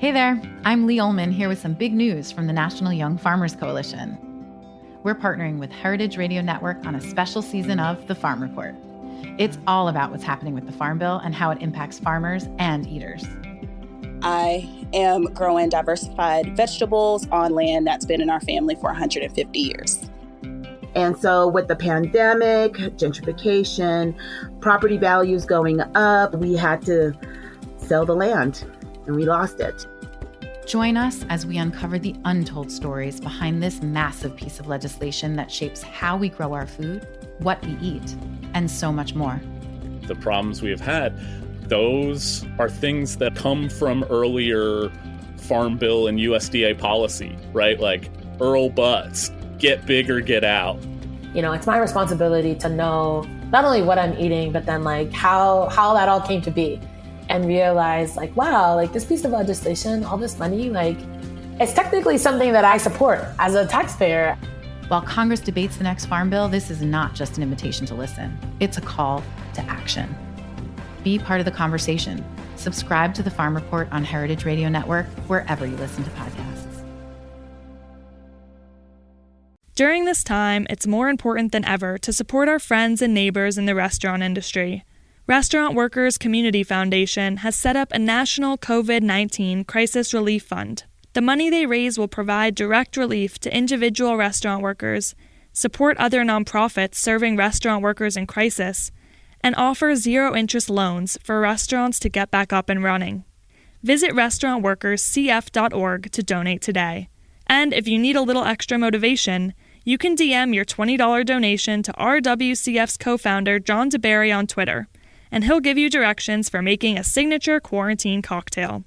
Hey there, I'm Lee Ullman here with some big news from the National Young Farmers Coalition. We're partnering with Heritage Radio Network on a special season of The Farm Report. It's all about what's happening with the Farm Bill and how it impacts farmers and eaters. I am growing diversified vegetables on land that's been in our family for 150 years. And so with the pandemic, gentrification, property values going up, we had to sell the land and we lost it. Join us as we uncover the untold stories behind this massive piece of legislation that shapes how we grow our food, what we eat, and so much more. The problems we have had, those are things that come from earlier Farm Bill and USDA policy, right? Like Earl Butz, get big or get out. You know, it's my responsibility to know not only what I'm eating, but then like how that all came to be. And realize like, wow, like this piece of legislation, all this money, like it's technically something that I support as a taxpayer. While Congress debates the next Farm Bill, this is not just an invitation to listen. It's a call to action. Be part of the conversation. Subscribe to the Farm Report on Heritage Radio Network, wherever you listen to podcasts. During this time, it's more important than ever to support our friends and neighbors in the restaurant industry. Restaurant Workers Community Foundation has set up a national COVID-19 crisis relief fund. The money they raise will provide direct relief to individual restaurant workers, support other nonprofits serving restaurant workers in crisis, and offer zero-interest loans for restaurants to get back up and running. Visit restaurantworkerscf.org to donate today. And if you need a little extra motivation, you can DM your $20 donation to RWCF's co-founder John DeBerry on Twitter, and he'll give you directions for making a signature quarantine cocktail.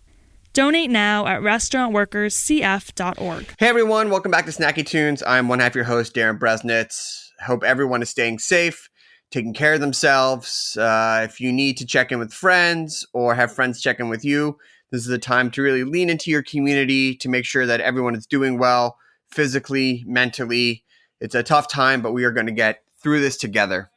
Donate now at restaurantworkerscf.org. Hey everyone, welcome back to Snacky Tunes. I'm one half your host, Darren Bresnitz. Hope everyone is staying safe, taking care of themselves. If you need to check in with friends or have friends check in with you, this is the time to really lean into your community to make sure that everyone is doing well, physically, mentally. It's a tough time, but we are going to get through this together.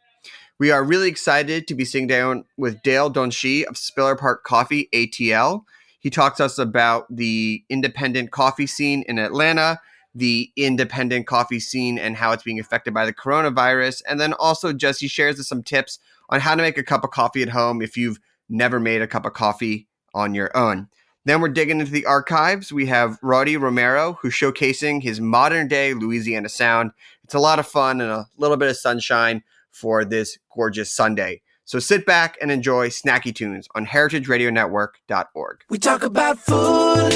We are really excited to be sitting down with Dale Donshi of Spiller Park Coffee, ATL. He talks to us about the independent coffee scene in Atlanta, the independent coffee scene and how it's being affected by the coronavirus. And then also Jesse shares us some tips on how to make a cup of coffee at home if you've never made a cup of coffee on your own. Then we're digging into the archives. We have Roddy Romero, who's showcasing his modern day Louisiana sound. It's a lot of fun and a little bit of sunshine for this gorgeous Sunday. So sit back and enjoy Snacky Tunes on heritageradionetwork.org. We talk about food,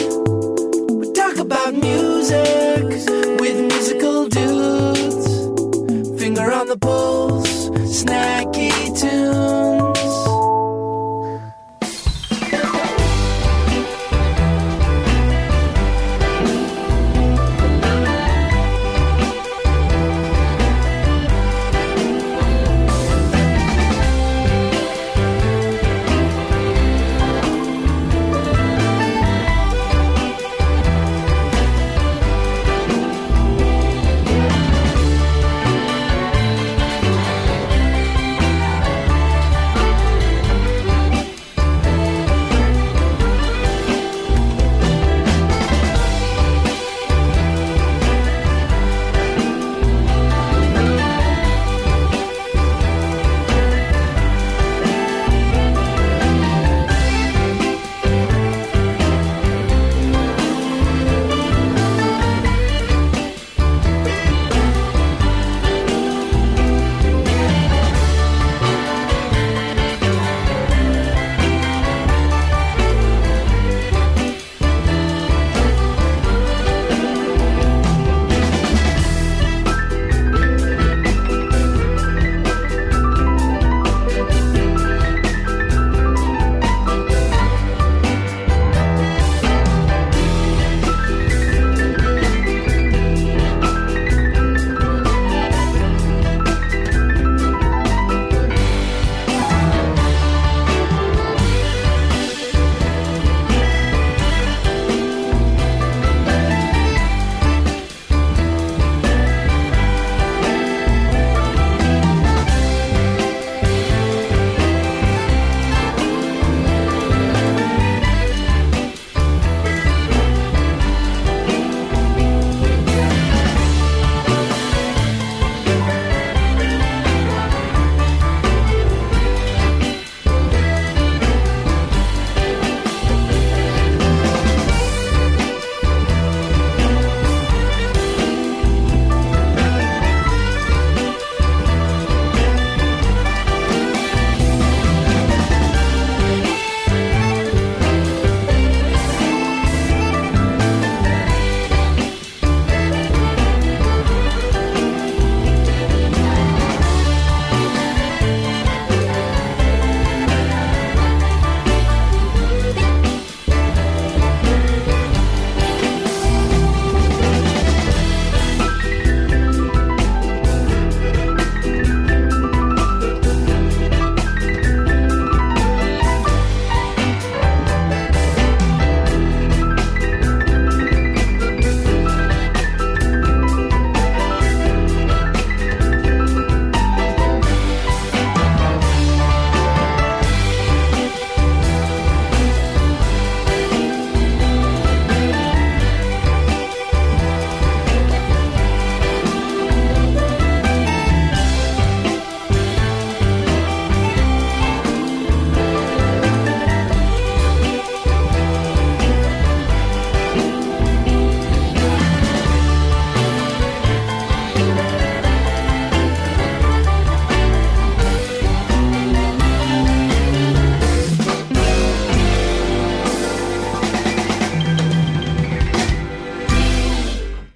we talk about music, with musical dudes, finger on the pulse, Snacky Tunes.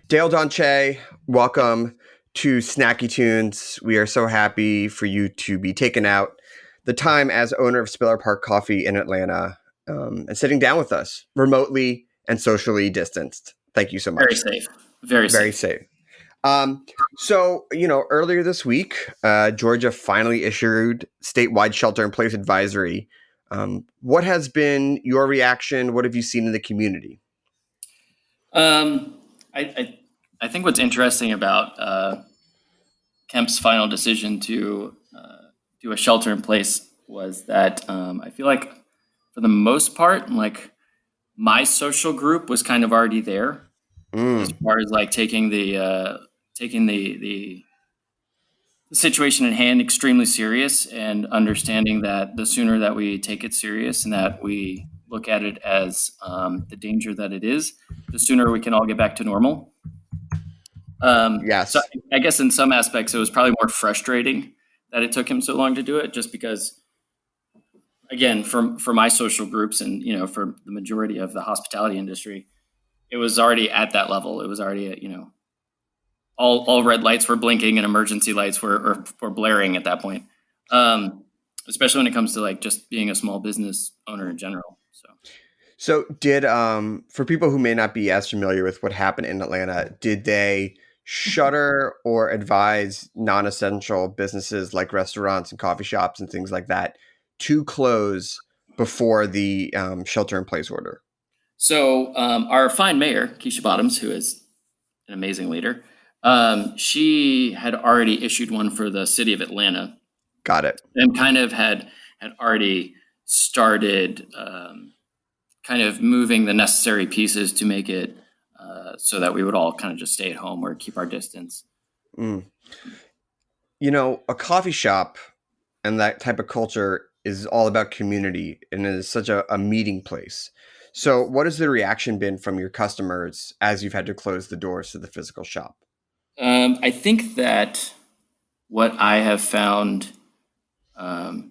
Dale Donche, welcome to Snacky Tunes. We are so happy for you to be taking out the time as owner of Spiller Park Coffee in Atlanta and sitting down with us remotely and socially distanced. Thank you so much. Very safe. Very safe. So, earlier this week, Georgia finally issued statewide shelter-in-place advisory. What has been your reaction? What have you seen in the community? I think what's interesting about Kemp's final decision to do a shelter in place was that I feel like for the most part, like my social group was kind of already there as far as like taking the situation in hand extremely serious and understanding that the sooner that we take it serious and that we look at it as the danger that it is, the sooner we can all get back to normal. Yes. So I guess in some aspects it was probably more frustrating that it took him so long to do it, just because, again, for my social groups and, for the majority of the hospitality industry, it was already at that level. It was already, all red lights were blinking and emergency lights were blaring at that point. Especially when it comes to like just being a small business owner in general. So did, for people who may not be as familiar with what happened in Atlanta, did they shutter or advise non-essential businesses like restaurants and coffee shops and things like that to close before the shelter-in-place order? So our fine mayor, Keisha Bottoms, who is an amazing leader, she had already issued one for the city of Atlanta. Got it. And kind of had already started kind of moving the necessary pieces to make it so that we would all kind of just stay at home or keep our distance. A coffee shop and that type of culture is all about community and it is such a meeting place. So what has the reaction been from your customers as you've had to close the doors to the physical shop? I think that what I have found, I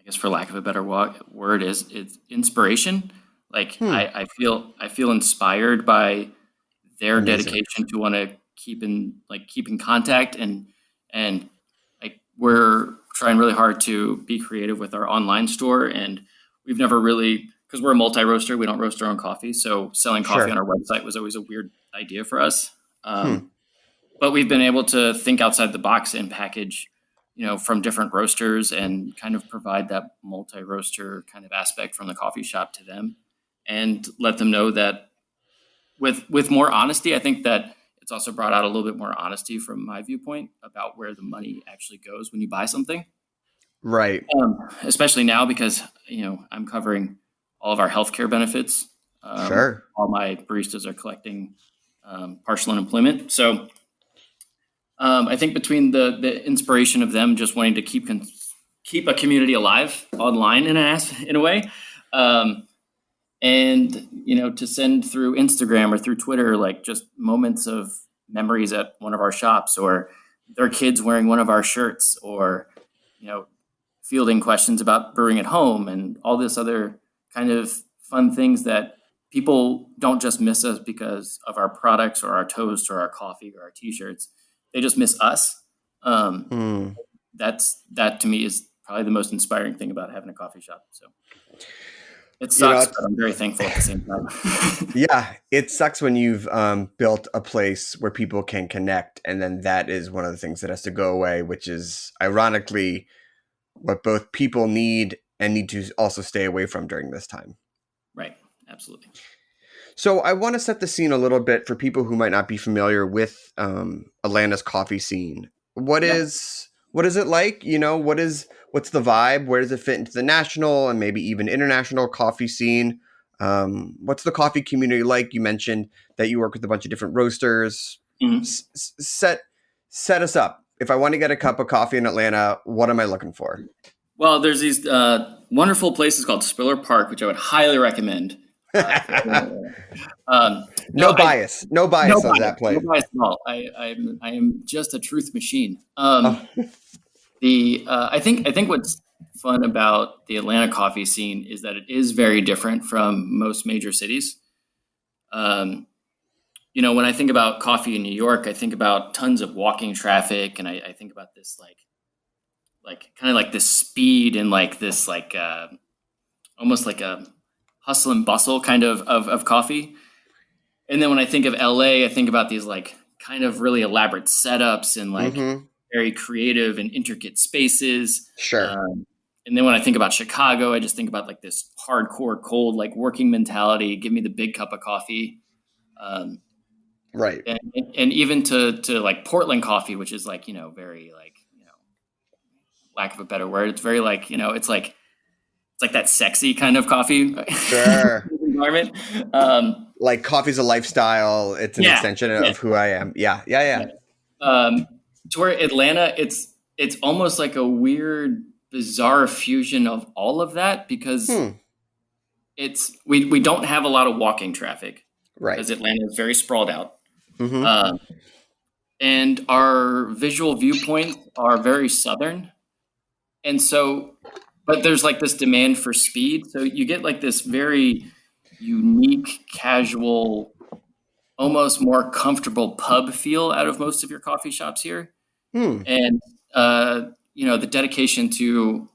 guess for lack of a better word, is it's inspiration. Like I feel inspired by their dedication to want to keep in contact and like we're trying really hard to be creative with our online store, and we've never really, because we're a multi-roaster, we don't roast our own coffee, so selling coffee on our website was always a weird idea for us. But we've been able to think outside the box and package, from different roasters and kind of provide that multi-roaster kind of aspect from the coffee shop to them and let them know that with more honesty, I think that it's also brought out a little bit more honesty from my viewpoint about where the money actually goes when you buy something. Right. Especially now because, I'm covering all of our healthcare benefits. Sure. All my baristas are collecting partial unemployment. So I think between the inspiration of them just wanting to keep a community alive online in a way, and to send through Instagram or through Twitter like just moments of memories at one of our shops, or their kids wearing one of our shirts, or fielding questions about brewing at home and all this other kind of fun things that people don't just miss us because of our products or our toast or our coffee or our t-shirts. They just miss us. That to me is probably the most inspiring thing about having a coffee shop. So it sucks, but I'm very thankful at the same time. Yeah, it sucks when you've built a place where people can connect, and then that is one of the things that has to go away, which is ironically what both people need and need to also stay away from during this time. Right, absolutely. So I want to set the scene a little bit for people who might not be familiar with Atlanta's coffee scene. What is it like? What's the vibe? Where does it fit into the national and maybe even international coffee scene? What's the coffee community like? You mentioned that you work with a bunch of different roasters. Mm-hmm. Set us up. If I want to get a cup of coffee in Atlanta, what am I looking for? Well, there's these wonderful places called Spiller Park, which I would highly recommend. No bias on that place. No bias at all. I am just a truth machine. I think what's fun about the Atlanta coffee scene is that it is very different from most major cities. when I think about coffee in New York, I think about tons of walking traffic, and I think about this like kind of like this speed and like this like almost like a hustle and bustle kind of coffee. And then when I think of LA, I think about these like kind of really elaborate setups and like very creative and intricate spaces. Sure. And then when I think about Chicago, I just think about like this hardcore cold, like working mentality. Give me the big cup of coffee. Right. And even to like Portland coffee, which is like, very like, lack of a better word. It's very like, it's like that sexy kind of coffee Sure. environment. Like coffee's a lifestyle. It's an extension of who I am. Yeah. To where Atlanta, it's almost like a weird, bizarre fusion of all of that because we don't have a lot of walking traffic, right? Because Atlanta is very sprawled out, and our visual viewpoints are very southern, and so, but there's like this demand for speed, so you get like this very unique, casual, almost more comfortable pub feel out of most of your coffee shops here. And the dedication to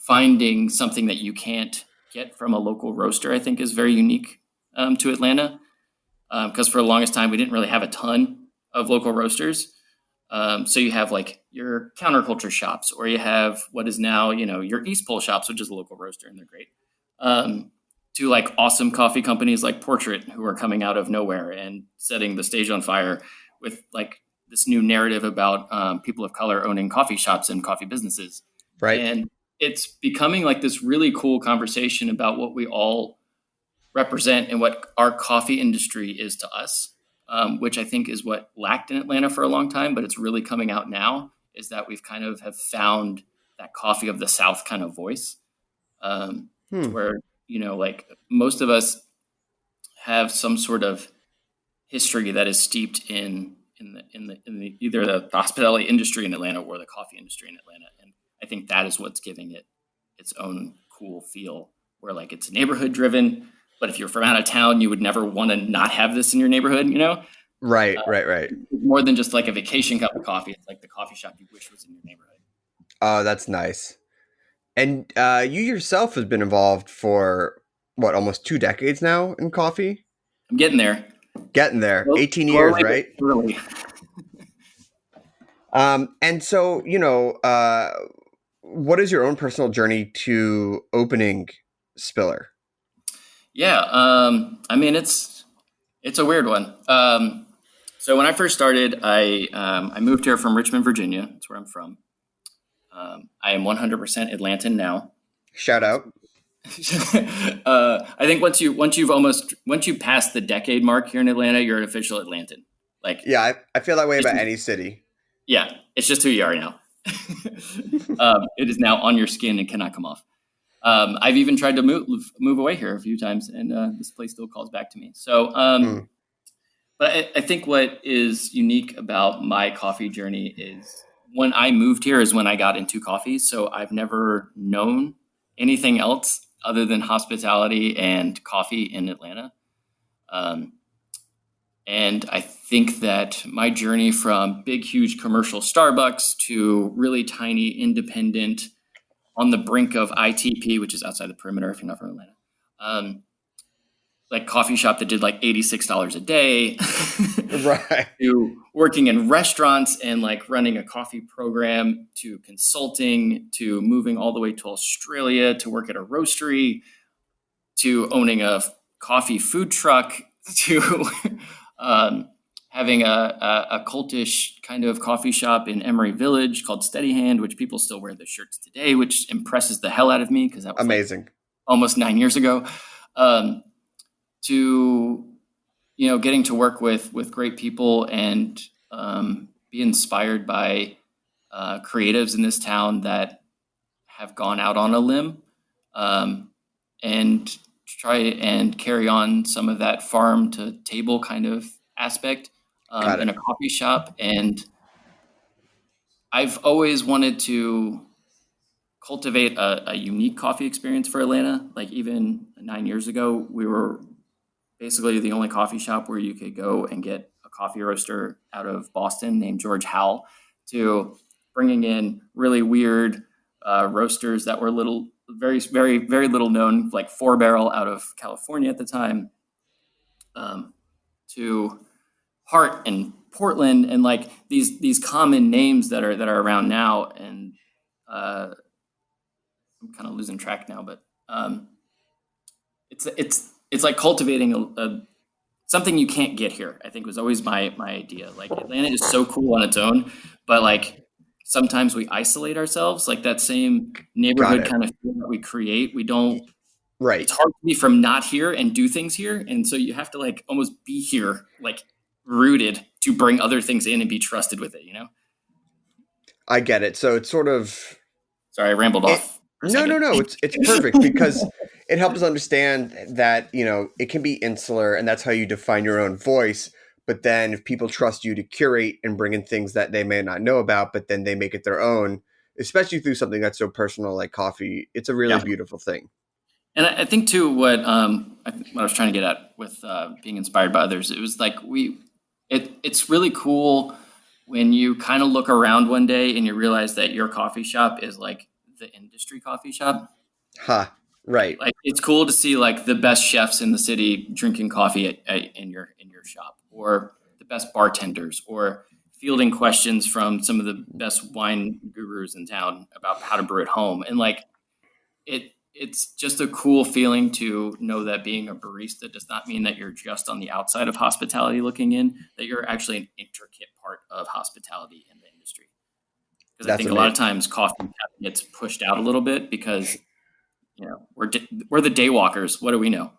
finding something that you can't get from a local roaster, I think, is very unique to Atlanta. Because for the longest time, we didn't really have a ton of local roasters. So you have like your counterculture shops, or you have what is now, your East Pole shops, which is a local roaster, and they're great. To like awesome coffee companies like Portrait, who are coming out of nowhere and setting the stage on fire with like this new narrative about people of color owning coffee shops and coffee businesses. Right. And it's becoming like this really cool conversation about what we all represent and what our coffee industry is to us, which I think is what lacked in Atlanta for a long time, but it's really coming out now, is that we've kind of have found that coffee of the South kind of voice, where, like most of us have some sort of history that is steeped in the either the hospitality industry in Atlanta or the coffee industry in Atlanta. And I think that is what's giving it its own cool feel, where like it's neighborhood driven, but if you're from out of town, you would never want to not have this in your neighborhood, Right. More than just like a vacation cup of coffee. It's like the coffee shop you wish was in your neighborhood. Oh, that's nice. And you yourself have been involved for almost 2 decades now in coffee? I'm getting there. 18 years, right? Really. And so, what is your own personal journey to opening Spiller? Yeah. I mean, it's a weird one. So when I first started, I moved here from Richmond, Virginia. That's where I'm from. I am 100% Atlantan now. Shout out. I think once you pass the decade mark here in Atlanta, you're an official Atlantan. Like, yeah, I feel that way about any city. Yeah, it's just who you are now. It is now on your skin and cannot come off. I've even tried to move away here a few times, and this place still calls back to me. So, but I think what is unique about my coffee journey is when I moved here is when I got into coffee. So I've never known anything else other than hospitality and coffee in Atlanta. And I think that my journey from big, huge commercial Starbucks to really tiny, independent, on the brink of ITP, which is outside the perimeter if you're not from Atlanta, like coffee shop that did like $86 a day, right? To working in restaurants and like running a coffee program, to consulting, to moving all the way to Australia to work at a roastery, to owning a coffee food truck, to having a cultish kind of coffee shop in Emory Village called Steady Hand, which people still wear the shirts today, which impresses the hell out of me because that was amazing. Like almost 9 years ago. To getting to work with great people and be inspired by creatives in this town that have gone out on a limb, and try and carry on some of that farm to table kind of aspect in a coffee shop. And I've always wanted to cultivate a unique coffee experience for Atlanta. Like even 9 years ago, we were basically the only coffee shop where you could go and get a coffee roaster out of Boston named George Howell, to bringing in really weird roasters that were very, very, very little known, like 4-barrel out of California at the time, to Hart and Portland, and like these common names that are around now. And I'm kind of losing track now, but it's like cultivating a something you can't get here, I think, was always my idea. Like, Atlanta is so cool on its own, but like sometimes we isolate ourselves, like that same neighborhood kind of feel that we create. We don't, Right. It's hard to be from not here and do things here. And so you have to like almost be here, like rooted, to bring other things in and be trusted with it, you know? I get it. So it's sort of, Sorry, I rambled off. No. It's perfect because it helps us understand that, you know, it can be insular and that's how you define your own voice. But then if people trust you to curate and bring in things that they may not know about, but then they make it their own, especially through something that's so personal like coffee, it's a really beautiful thing. And I think too, what I was trying to get at with being inspired by others, it was like it's really cool when you kind of look around one day and you realize that your coffee shop is like the industry coffee shop. Right. Like, it's cool to see like the best chefs in the city drinking coffee in your shop, or the best bartenders, or fielding questions from some of the best wine gurus in town about how to brew at home. And like it's just a cool feeling to know that being a barista does not mean that you're just on the outside of hospitality looking in, that you're actually an intricate part of hospitality in the industry. Because I think a lot of times coffee gets pushed out a little bit because, you know, we're the day walkers. What do we know?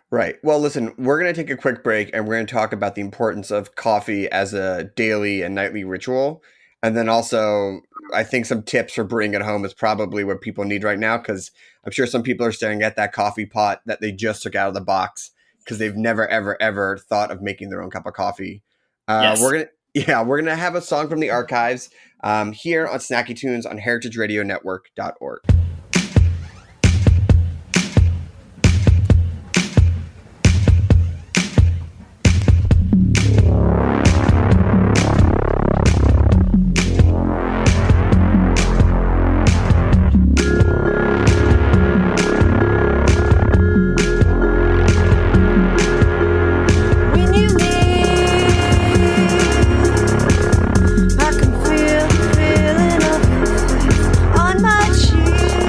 Right. Well, listen, we're going to take a quick break and we're going to talk about the importance of coffee as a daily and nightly ritual. And then also, I think some tips for brewing at home is probably what people need right now, because I'm sure some people are staring at that coffee pot that they just took out of the box because they've never, ever, ever thought of making their own cup of coffee. Yes. We're going to have a song from the archives here on Snacky Tunes on heritageradionetwork.org. I can feel the feeling of your face on my cheek.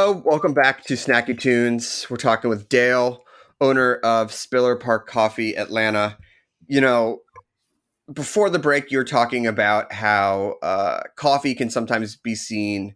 Hello, welcome back to Snacky Tunes. We're talking with Dale, owner of Spiller Park Coffee, Atlanta. You know, before the break, you're talking about how coffee can sometimes be seen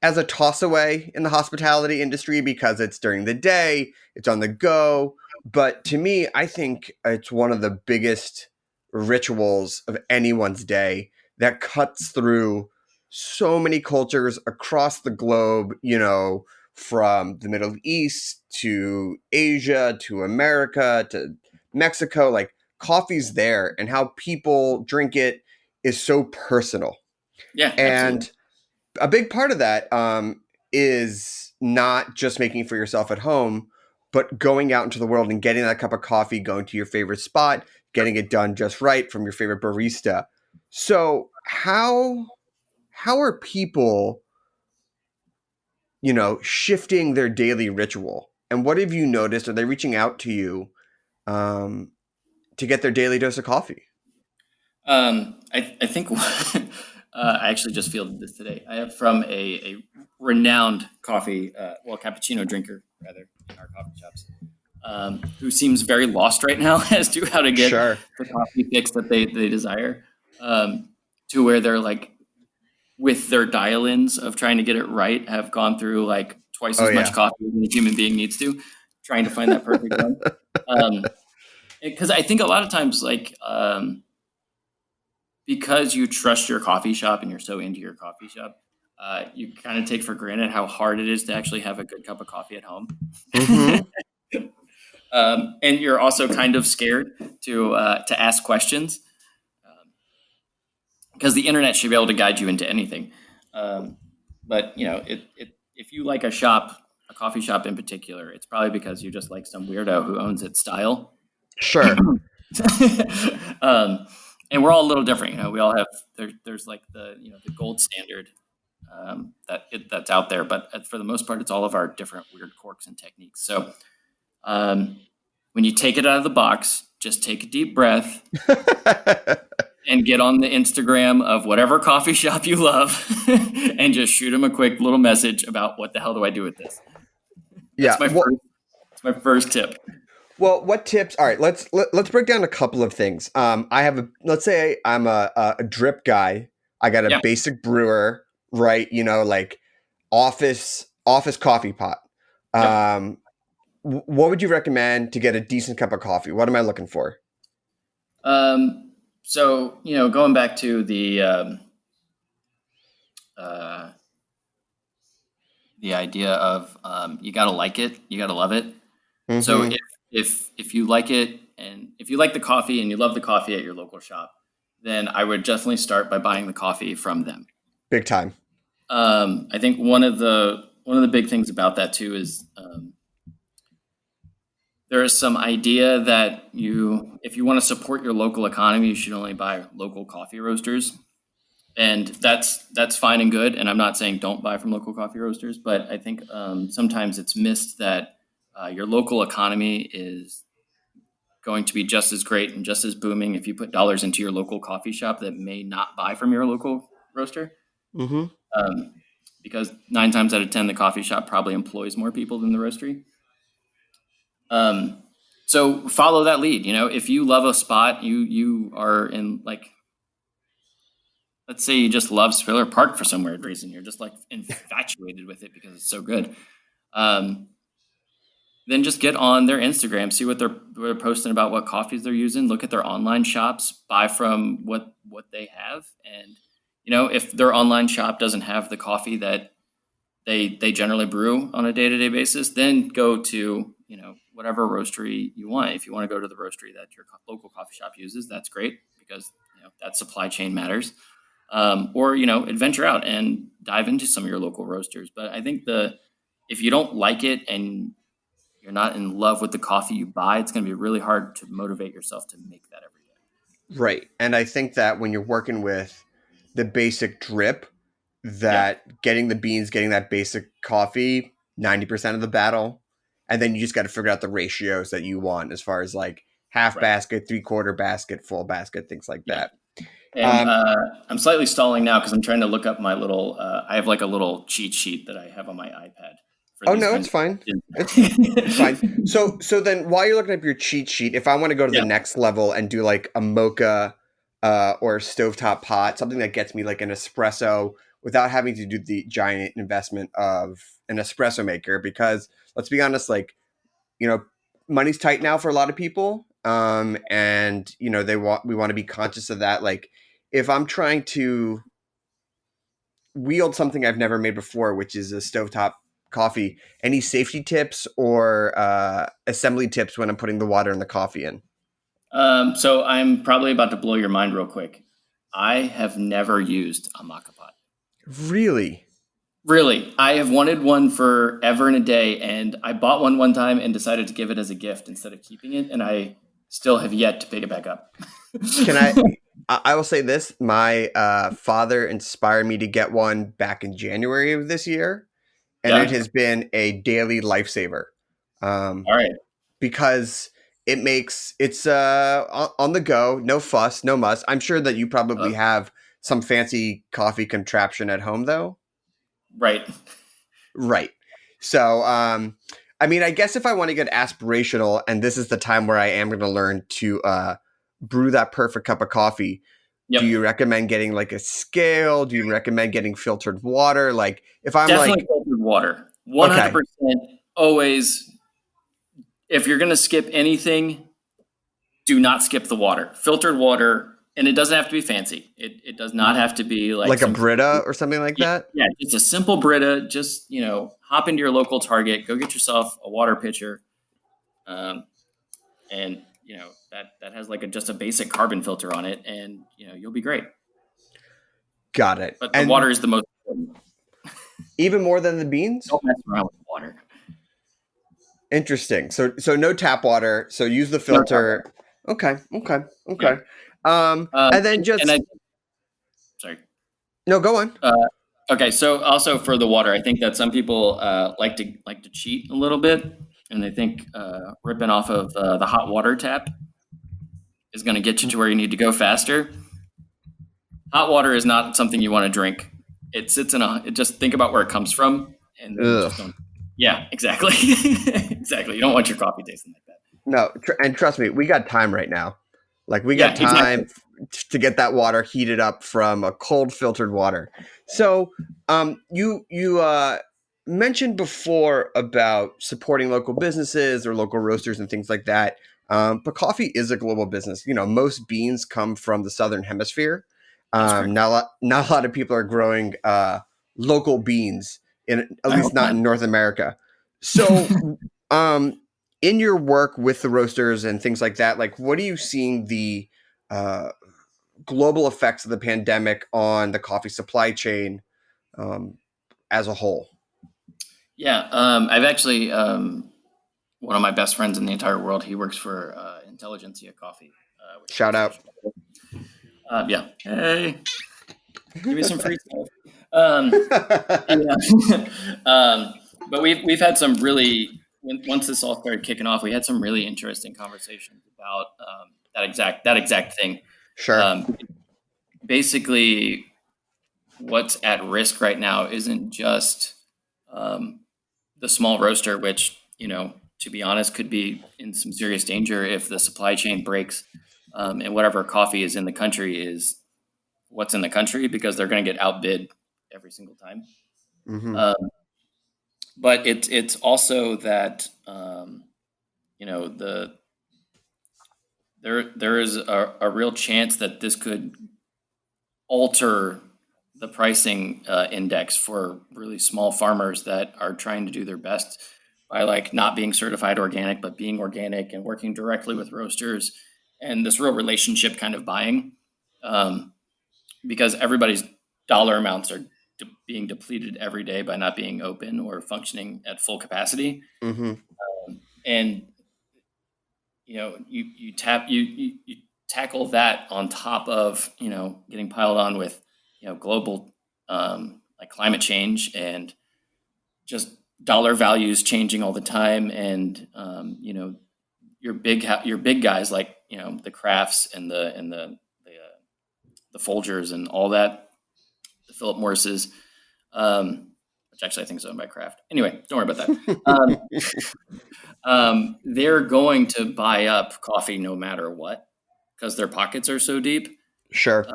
as a toss away in the hospitality industry because it's during the day, it's on the go. But to me, I think it's one of the biggest rituals of anyone's day that cuts through so many cultures across the globe, you know, from the Middle East to Asia to America to Mexico. Like, coffee's there, and how people drink it is so personal. Yeah, And absolutely. a big part of that is not just making it for yourself at home, but going out into the world and getting that cup of coffee, going to your favorite spot, getting it done just right from your favorite barista. So how are people, you know, shifting their daily ritual? And what have you noticed? Are they reaching out to you to get their daily dose of coffee? I think I actually just fielded this today. I have from a renowned coffee, cappuccino drinker rather, in our coffee shops, who seems very lost right now as to how to get Sure. the coffee fix that they desire, to where they're like, with their dial-ins of trying to get it right, have gone through like twice Oh, as much yeah. coffee as a human being needs to, trying to find that perfect one. Because I think a lot of times, like, because you trust your coffee shop and you're so into your coffee shop, you kind of take for granted how hard it is to actually have a good cup of coffee at home. Mm-hmm. And you're also kind of scared to ask questions, because the internet should be able to guide you into anything. But you know, if you like a coffee shop in particular, it's probably because you just like some weirdo who owns its style. Sure. And we're all a little different, you know. We all have there's like the gold standard that's out there, but for the most part, it's all of our different weird quirks and techniques. So when you take it out of the box, just take a deep breath and get on the Instagram of whatever coffee shop you love and just shoot them a quick little message about what the hell do I do with this. Yeah. That's my first tip. Well, what tips? All right, let's break down a couple of things. Let's say I'm a drip guy. I got a basic brewer, right? You know, like office coffee pot. What would you recommend to get a decent cup of coffee? What am I looking for? So, you know, going back to the idea of you got to like it, you got to love it. Mm-hmm. So if you like it, and if you like the coffee and you love the coffee at your local shop, then I would definitely start by buying the coffee from them. Big time. I think one of the big things about that too is there is some idea that if you want to support your local economy, you should only buy local coffee roasters. And that's fine and good. And I'm not saying don't buy from local coffee roasters, but I think sometimes it's missed that your local economy is going to be just as great and just as booming if you put dollars into your local coffee shop that may not buy from your local roaster. Mm-hmm. Because 9 times out of 10, the coffee shop probably employs more people than the roastery. So follow that lead. You know, if you love a spot, you are in, like, let's say you just love Spiller Park for some weird reason. You're just like infatuated with it because it's so good. Then just get on their Instagram, see what they're posting about, what coffees they're using, look at their online shops, buy from what they have. And, you know, if their online shop doesn't have the coffee that they generally brew on a day-to-day basis, then go to, you know, whatever roastery you want. If you want to go to the roastery that your local coffee shop uses, that's great, because, you know, that supply chain matters. Or, you know, adventure out and dive into some of your local roasters. But I think if you don't like it and you're not in love with the coffee you buy, it's going to be really hard to motivate yourself to make that every day. Right. And I think that when you're working with the basic drip, that getting the beans, getting that basic coffee, 90% of the battle. And then you just got to figure out the ratios that you want as far as like half basket, 3/4 basket, full basket, things like that. And I'm slightly stalling now because I'm trying to look up my little. I have like a little cheat sheet that I have on my iPad. For Oh these no, kinds it's fine. of It's fine. So then while you're looking up your cheat sheet, if I want to go to Yeah. the next level and do like a mocha or a stovetop pot, something that gets me like an espresso without having to do the giant investment of an espresso maker, because let's be honest, like, you know, money's tight now for a lot of people. And you know, we want to be conscious of that. Like if I'm trying to wield something I've never made before, which is a stovetop coffee, any safety tips or assembly tips when I'm putting the water and the coffee in? So I'm probably about to blow your mind real quick. I have never used a maca pot. Really? Really, I have wanted one forever and a day, and I bought one time and decided to give it as a gift instead of keeping it, and I still have yet to pick it back up. Can I will say this. My father inspired me to get one back in January of this year, and Yeah? it has been a daily lifesaver. All right. Because it's on the go, no fuss, no muss. I'm sure that you probably have some fancy coffee contraption at home, though. Right. Right. So, I mean, I guess if I want to get aspirational, and this is the time where I am going to learn to brew that perfect cup of coffee, Yep. do you recommend getting like a scale? Do you recommend getting filtered water? Like, if I'm Definitely like, filtered water. 100% always. If you're going to skip anything, do not skip the water. Filtered water, and it doesn't have to be fancy. It does not have to be like a Brita or something like that? Yeah, just a simple Brita. Just, hop into your local Target, go get yourself a water pitcher. And, that has like just a basic carbon filter on it, and, you'll be great. Got it. But the water is the most important. Even more than the beans? Don't mess around with water. Interesting. So no tap water. So use the filter. Okay. Yeah. And then sorry. No, go on. Okay. So also for the water, I think that some people like to cheat a little bit, and they think ripping off of the hot water tap is going to get you to where you need to go faster. Hot water is not something you want to drink. It sits just think about where it comes from, and just don't. Yeah, exactly. Exactly. You don't want your coffee tasting like that. No, and trust me, we got time right now. Like we got time to get that water heated up from a cold filtered water. So, you mentioned before about supporting local businesses or local roasters and things like that. But coffee is a global business. Most beans come from the Southern Hemisphere. Not a lot of people are growing local beans at least not in North America. So, in your work with the roasters and things like that, like what are you seeing the global effects of the pandemic on the coffee supply chain as a whole? Yeah, I've actually one of my best friends in the entire world. He works for Intelligentsia Coffee. Shout out. Yeah. Hey, give me some free stuff. But we've had some really, once this all started kicking off, we had some really interesting conversations about that exact thing. Sure. Basically, what's at risk right now isn't just the small roaster, which, to be honest, could be in some serious danger if the supply chain breaks, and whatever coffee is in the country is what's in the country, because they're going to get outbid every single time. Mm-hmm. But it's also that there is a real chance that this could alter the pricing index for really small farmers that are trying to do their best by like not being certified organic, but being organic and working directly with roasters, and this real relationship kind of buying, because everybody's dollar amounts are being depleted every day by not being open or functioning at full capacity. Mm-hmm. And you tackle that on top of getting piled on with global like climate change and just dollar values changing all the time, and your big guys like the Crafts and the the Folgers and all that, the Philip Morrises, which actually I think is owned by Kraft. Anyway, don't worry about that. They're going to buy up coffee no matter what because their pockets are so deep. Sure.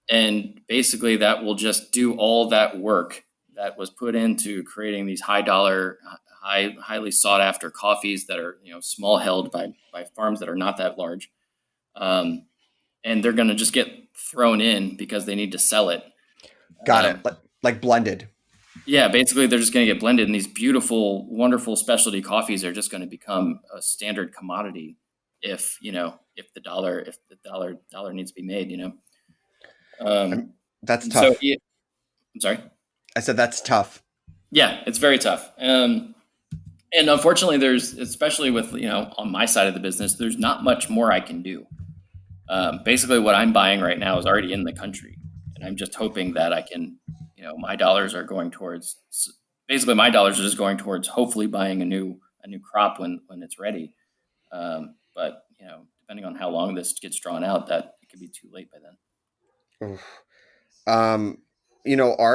And basically that will just do all that work that was put into creating these highly sought after coffees that are, small held by farms that are not that large. And they're going to just get thrown in because they need to sell it. Got it. Like blended. Yeah, basically they're just going to get blended, and these beautiful, wonderful specialty coffees are just going to become a standard commodity if the dollar needs to be made, That's tough. So, I'm sorry. I said that's tough. Yeah, it's very tough. And unfortunately, especially with, on my side of the business, there's not much more I can do. Basically, what I'm buying right now is already in the country. And I'm just hoping that I can, my dollars are just going towards hopefully buying a new crop when it's ready. But, depending on how long this gets drawn out, that it could be too late by then. Oof. Are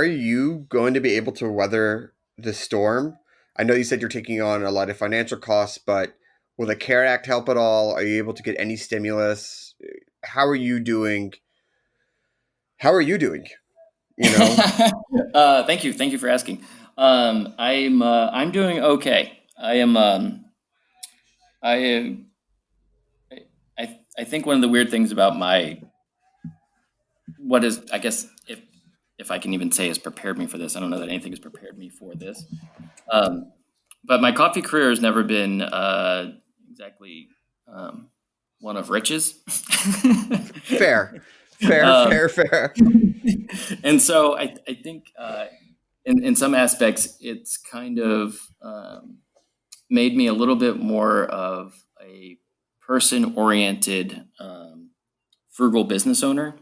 you going to be able to weather the storm? I know you said you're taking on a lot of financial costs, but will the CARE Act help at all? Are you able to get any stimulus? How are you doing? Thank you for asking. I'm doing okay. I think one of the weird things about what is, I guess, if I can even say has prepared me for this. I don't know that anything has prepared me for this. But my coffee career has never been exactly one of riches. Fair. And so I think in some aspects, it's kind of made me a little bit more of a person-oriented, frugal business owner.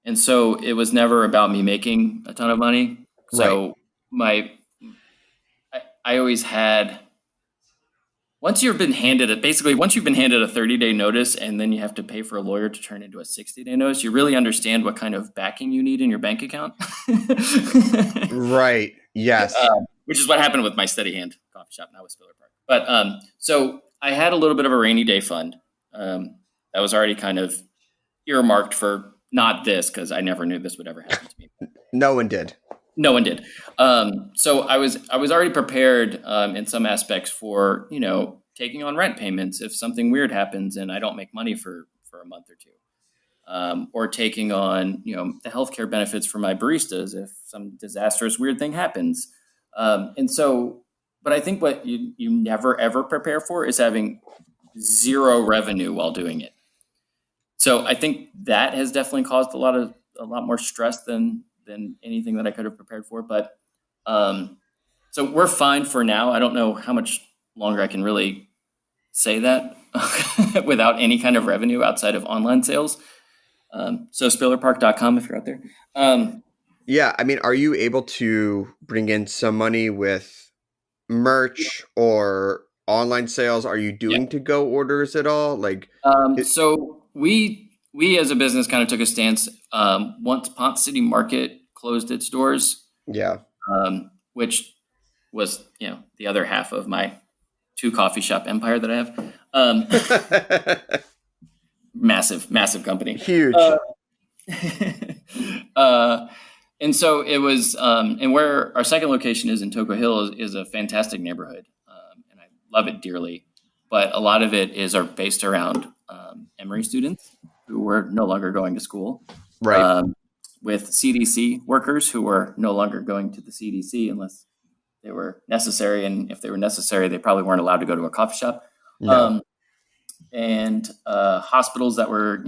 And so it was never about me making a ton of money. So I always had, once you've been handed a 30-day notice and then you have to pay for a lawyer to turn into a 60-day notice, you really understand what kind of backing you need in your bank account. Right. Yes. Which is what happened with my Steady Hand coffee shop, now with Spiller Park. But so I had a little bit of a rainy day fund that was already kind of earmarked for not this, because I never knew this would ever happen to me. No one did. So I was already prepared in some aspects for, taking on rent payments if something weird happens and I don't make money for a month or two. Or taking on, the healthcare benefits for my baristas if some disastrous weird thing happens. But I think what you never ever prepare for is having zero revenue while doing it. So I think that has definitely caused a lot more stress than anything that I could have prepared for. But so we're fine for now. I don't know how much longer I can really say that without any kind of revenue outside of online sales. So spillerpark.com if you're out there. Yeah. I mean, are you able to bring in some money with merch or online sales? Are you doing to-go orders at all? So we as a business kind of took a stance once Ponce City Market closed its doors. Yeah. Which was, the other half of my 2 coffee shop empire that I have. Massive company. Huge. And so it was, and where our second location is in Toco Hill is a fantastic neighborhood. And I love it dearly, but a lot of it is based around Emory students who were no longer going to school. Right. With CDC workers who were no longer going to the CDC unless they were necessary. And if they were necessary, they probably weren't allowed to go to a coffee shop. No. And hospitals that were,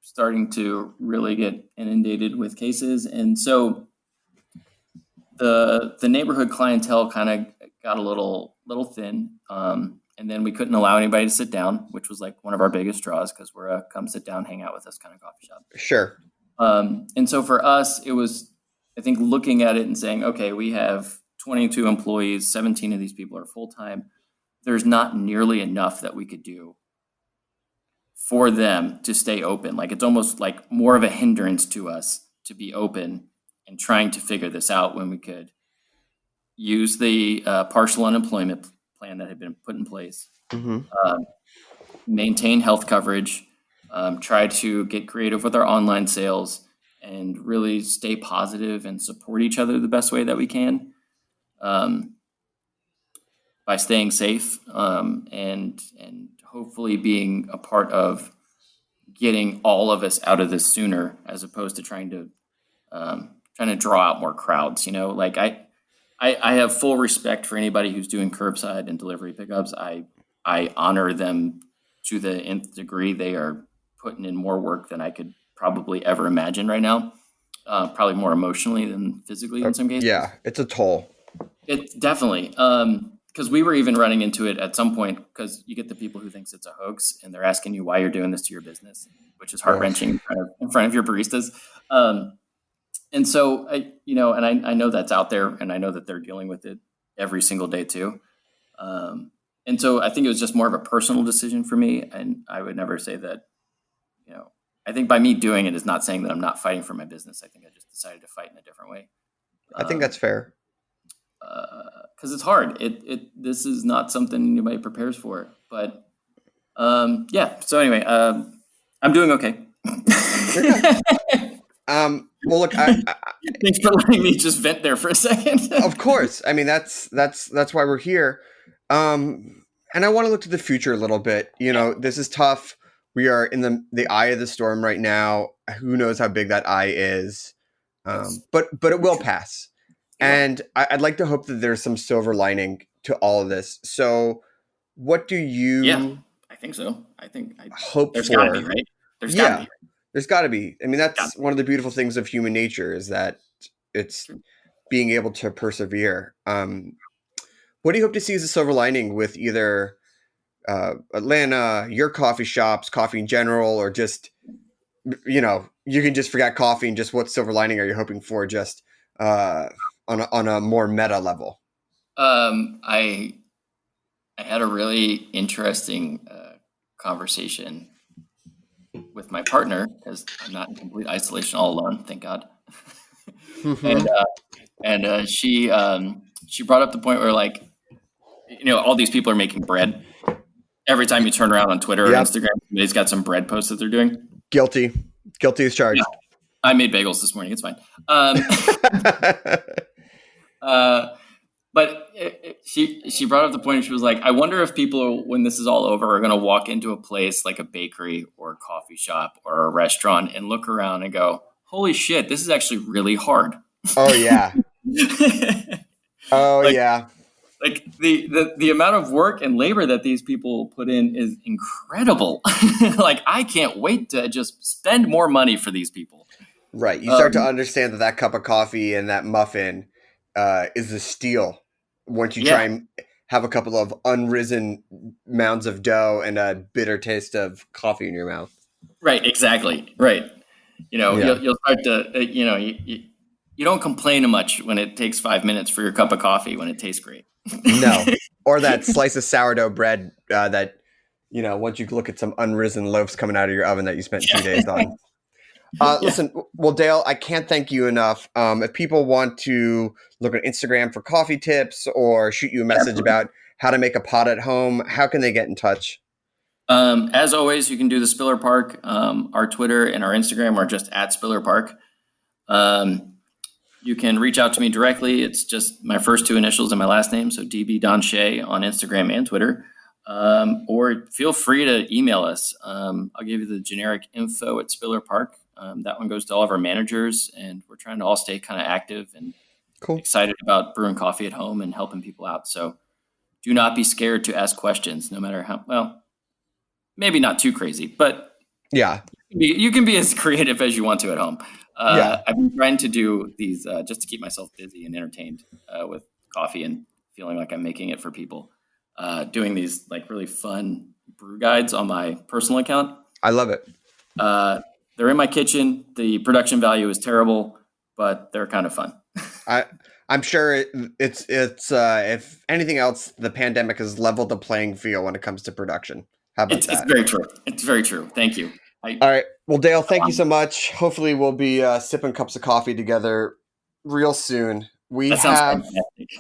starting to really get inundated with cases. And so the neighborhood clientele kind of got a little thin. And then we couldn't allow anybody to sit down, which was like one of our biggest draws because we're a come sit down, hang out with us kind of coffee shop. Sure. And so for us, it was, I think, looking at it and saying, okay, we have 22 employees, 17 of these people are full-time. There's not nearly enough that we could do for them to stay open. Like it's almost like more of a hindrance to us to be open and trying to figure this out when we could use the partial unemployment plan that had been put in place, maintain health coverage, try to get creative with our online sales, and really stay positive and support each other the best way that we can by staying safe and hopefully being a part of getting all of us out of this sooner, as opposed to trying to draw out more crowds. You know, like I have full respect for anybody who's doing curbside and delivery pickups. I honor them to the nth degree. They are putting in more work than I could probably ever imagine right now. Probably more emotionally than physically in some cases. Yeah, it's a toll. It definitely. Because we were even running into it at some point, because you get the people who thinks it's a hoax and they're asking you why you're doing this to your business, which is heart-wrenching in front of your baristas. And so, I know that's out there, and I know that they're dealing with it every single day too. And so I think it was just more of a personal decision for me. And I would never say that, I think by me doing it is not saying that I'm not fighting for my business. I think I just decided to fight in a different way. I think that's fair. Because it's hard. This is not something anybody prepares for. But yeah. So anyway, I'm doing okay. Well, look, thanks for letting me just vent there for a second. Of course. I mean, that's why we're here. And I want to look to the future a little bit. This is tough. We are in the eye of the storm right now. Who knows how big that eye is? But it will pass. And I'd like to hope that there's some silver lining to all of this. So what do you... Yeah, I think so. Hope there's for... got to be, right? There's got to be. There's got to be. I mean, that's one of the beautiful things of human nature, is that it's being able to persevere. What do you hope to see as a silver lining with either Atlanta, your coffee shops, coffee in general, or just, you can just forget coffee, and just what silver lining are you hoping for, just on a more meta level? I had a really interesting conversation with my partner, because I'm not in complete isolation all alone, thank God. And she brought up the point where, like, all these people are making bread. Every time you turn around on Twitter or Instagram, somebody's got some bread posts that they're doing. Guilty as charged. Yeah. I made bagels this morning. It's fine. But she brought up the point. She was like, I wonder if people, when this is all over, are going to walk into a place like a bakery or a coffee shop or a restaurant and look around and go, holy shit, this is actually really hard. Oh, yeah. Yeah. Like the amount of work and labor that these people put in is incredible. Like, I can't wait to just spend more money for these people. Right. You start to understand that cup of coffee and that muffin is a steal once you try and have a couple of unrisen mounds of dough and a bitter taste of coffee in your mouth. Right. Exactly. Right. You'll start to, you don't complain much when it takes 5 minutes for your cup of coffee when it tastes great. No. Or that slice of sourdough bread that, once you look at some unrisen loaves coming out of your oven that you spent 2 days on. Listen, well, Dale, I can't thank you enough. If people want to look at Instagram for coffee tips or shoot you a message about how to make a pot at home, how can they get in touch? As always, you can do the Spiller Park. Our Twitter and our Instagram are just at Spiller Park. You can reach out to me directly. It's just my first two initials and my last name. So DB Don Shea on Instagram and Twitter. Or feel free to email us. I'll give you the generic info at Spiller Park. That one goes to all of our managers, and we're trying to all stay kind of active and excited about brewing coffee at home and helping people out. So do not be scared to ask questions, no matter how, well, maybe not too crazy, but you can be as creative as you want to at home. I've been trying to do these just to keep myself busy and entertained with coffee and feeling like I'm making it for people. Doing these like really fun brew guides on my personal account. I love it. They're in my kitchen. The production value is terrible, but they're kind of fun. I I'm sure it's if anything else, the pandemic has leveled the playing field when it comes to production. How about that? It's very true. It's very true. Thank you. All right. Well, Dale, thank you so much. Hopefully, we'll be sipping cups of coffee together real soon. That sounds fantastic.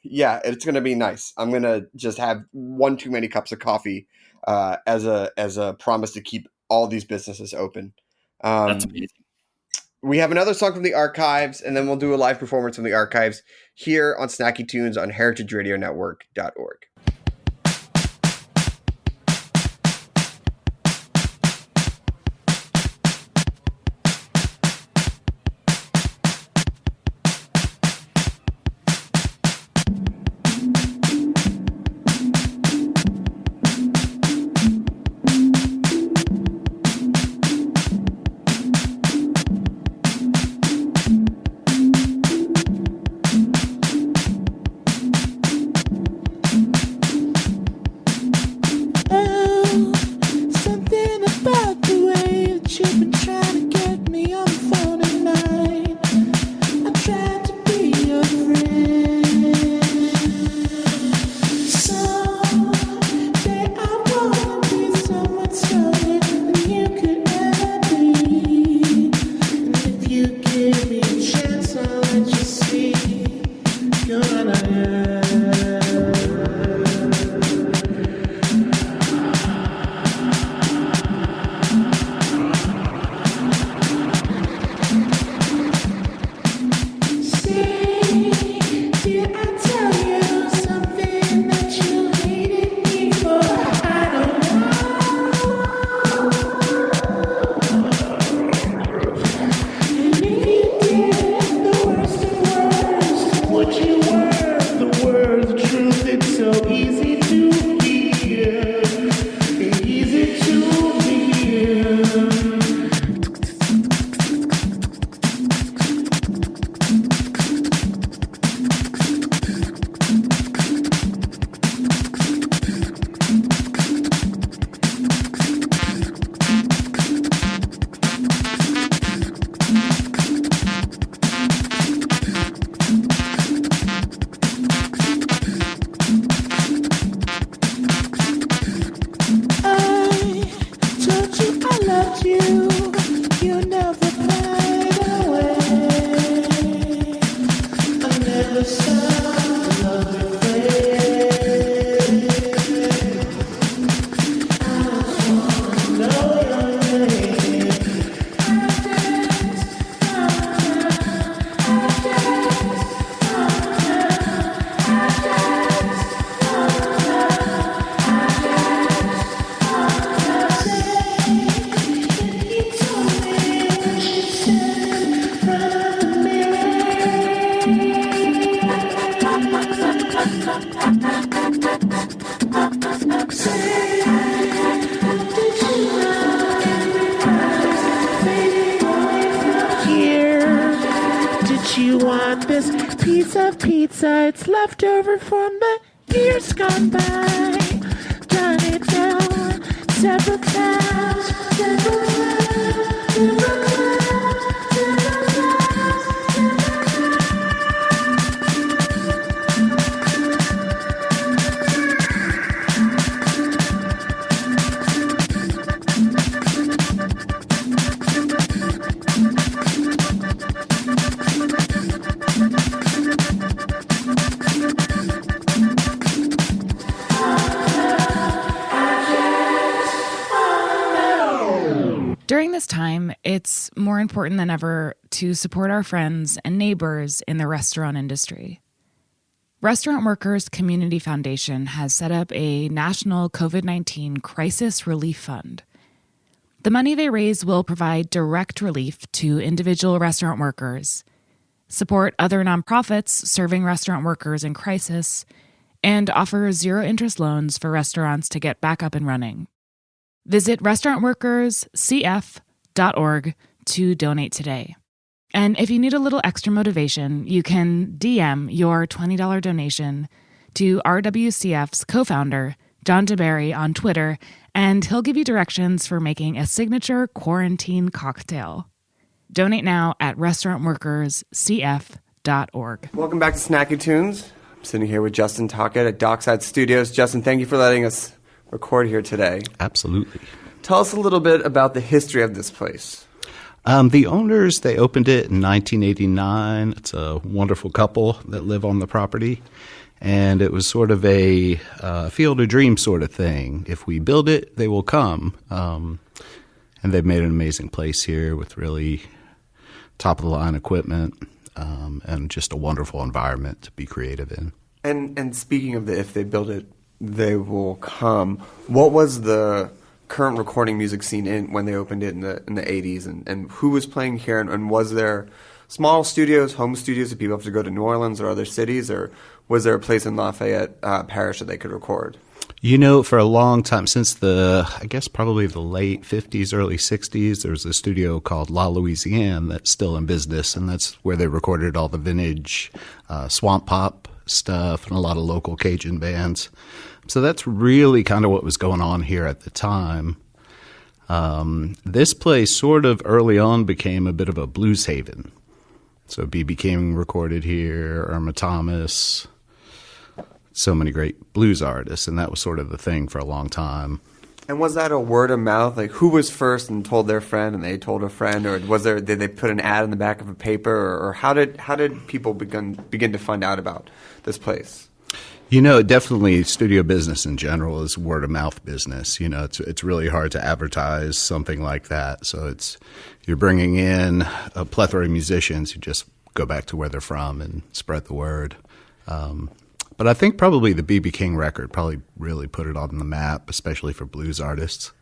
Yeah, it's going to be nice. I'm going to just have one too many cups of coffee as a promise to keep all these businesses open. That's amazing. We have another song from the archives, and then we'll do a live performance from the archives here on Snacky Tunes on heritageradionetwork.org. Pizza, it's left over from the years gone by. Done it down several times, several times, several times, several times. During this time, it's more important than ever to support our friends and neighbors in the restaurant industry. Restaurant Workers Community Foundation has set up a national COVID-19 crisis relief fund. The money they raise will provide direct relief to individual restaurant workers, support other nonprofits serving restaurant workers in crisis, and offer zero-interest loans for restaurants to get back up and running. Visit restaurantworkerscf.org to donate today. And if you need a little extra motivation, you can DM your $20 donation to RWCF's co-founder, John DeBerry, on Twitter, and he'll give you directions for making a signature quarantine cocktail. Donate now at restaurantworkerscf.org. snackitunes.org. Welcome back to Snacky Tunes. I'm sitting here with Justin Tockett at Dockside Studios. Justin, thank you for letting us record here today. Absolutely. Tell us a little bit about the history of this place. The owners, they opened it in 1989. It's a wonderful couple that live on the property. And it was sort of a field of dreams sort of thing. If we build it, they will come. And they've made an amazing place here with really top-of-the-line equipment and just a wonderful environment to be creative in. And speaking of if they build it, they will come. What was the current recording music scene when they opened it in the 80s? And who was playing here? And was there small studios, home studios? Did people have to go to New Orleans or other cities? Or was there a place in Lafayette Parish that they could record? You know, for a long time, since probably the late 50s, early 60s, there was a studio called La Louisiane that's still in business, and that's where they recorded all the vintage swamp pop stuff and a lot of local Cajun bands. So that's really kind of what was going on here at the time. This place sort of early on became a bit of a blues haven. So B.B. King recorded here, Irma Thomas, so many great blues artists, and that was sort of the thing for a long time. And was that a word of mouth? Like, who was first and told their friend, and they told a friend, or did they put an ad in the back of a paper, or how did people begin to find out about this place? You know, definitely studio business in general is word of mouth business. You know, it's really hard to advertise something like that. So you're bringing in a plethora of musicians who just go back to where they're from and spread the word. But I think probably the B.B. King record probably really put it on the map, especially for blues artists.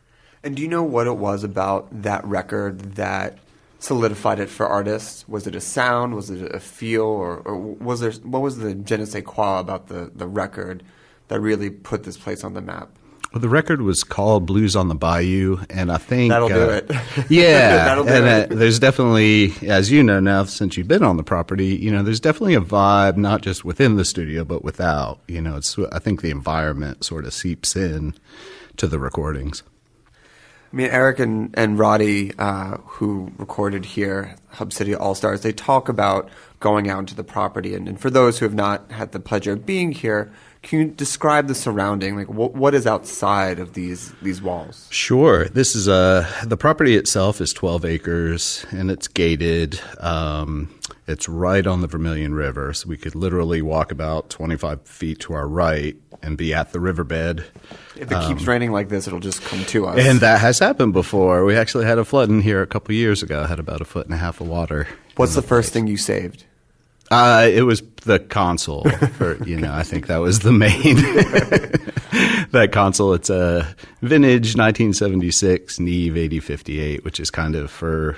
And do you know what it was about that record that solidified it for artists? Was it a sound? Was it a feel? Or what was the je ne sais quoi about the record that really put this place on the map? Well, the record was called Blues on the Bayou, and I think that'll do it. Yeah, that'll do it. There's definitely, as you know now, since you've been on the property, you know, there's definitely a vibe not just within the studio but without. You know, I think the environment sort of seeps in to the recordings. I mean, Eric and Roddy, who recorded here, Hub City All-Stars, they talk about going out into the property. And for those who have not had the pleasure of being here, can you describe the surrounding? Like, what is outside of these walls? Sure. This is the property itself is 12 acres, and it's gated. It's right on the Vermilion River, so we could literally walk about 25 feet to our right and be at the riverbed. If it keeps raining like this, it'll just come to us. And that has happened before. We actually had a flood in here a couple years ago. Had about 1.5 feet of water. What's the first thing you saved? It was the console. I think that was the main. That console, it's a vintage 1976 Neve 8058, which is kind of for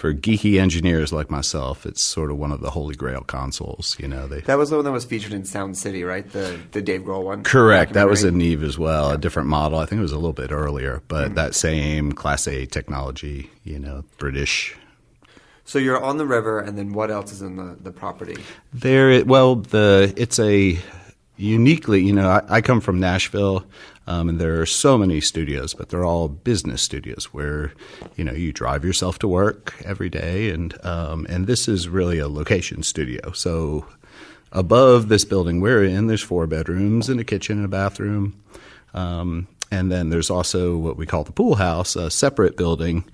geeky engineers like myself. It's sort of one of the holy grail consoles. You know, that was the one that was featured in Sound City, right? The Dave Grohl one. Correct. That was a Neve as well, a different model. I think it was a little bit earlier, but that same Class A technology. You know, British. So you're on the river, and then what else is in the property? It's a uniquely, you know, I come from Nashville, and there are so many studios, but they're all business studios where, you know, you drive yourself to work every day, and this is really a location studio. So above this building we're in, there's 4 bedrooms and a kitchen and a bathroom, and then there's also what we call the pool house, a separate building.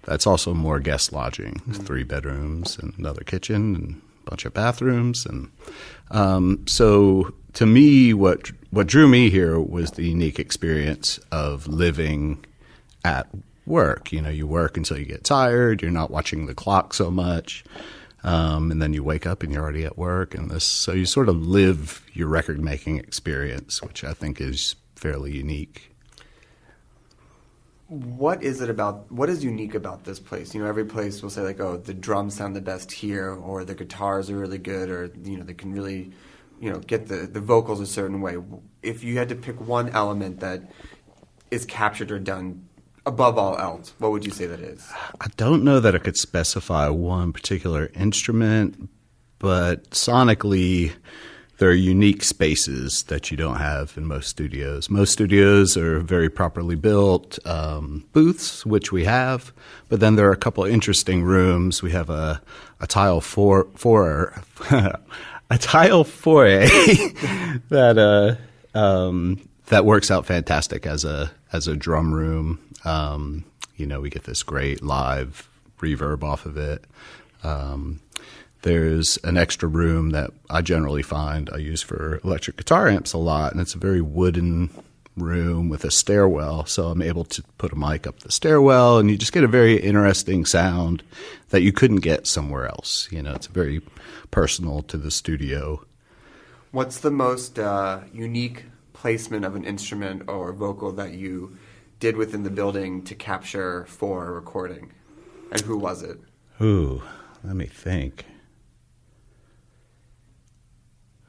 That's also more guest lodging. 3 bedrooms and another kitchen and a bunch of bathrooms. And so to me, what drew me here was the unique experience of living at work. You know, you work until you get tired. You're not watching the clock so much. And then you wake up and you're already at work. So you sort of live your record-making experience, which I think is fairly unique. What is unique about this place? You know, every place will say like, oh, the drums sound the best here, or the guitars are really good, or, you know, they can really, you know, get the vocals a certain way. If you had to pick one element that is captured or done above all else, what would you say that is? I don't know that I could specify one particular instrument, but sonically, there are unique spaces that you don't have in most studios. Most studios are very properly built booths, which we have, but then there are a couple of interesting rooms. We have a tile a tile foyer that works out fantastic as a drum room. We get this great live reverb off of it. There's an extra room that I generally find I use for electric guitar amps a lot, and it's a very wooden room with a stairwell, so I'm able to put a mic up the stairwell, and you just get a very interesting sound that you couldn't get somewhere else. It's very personal to the studio. What's the most unique placement of an instrument or vocal that you did within the building to capture for a recording? And who was it? Ooh, let me think.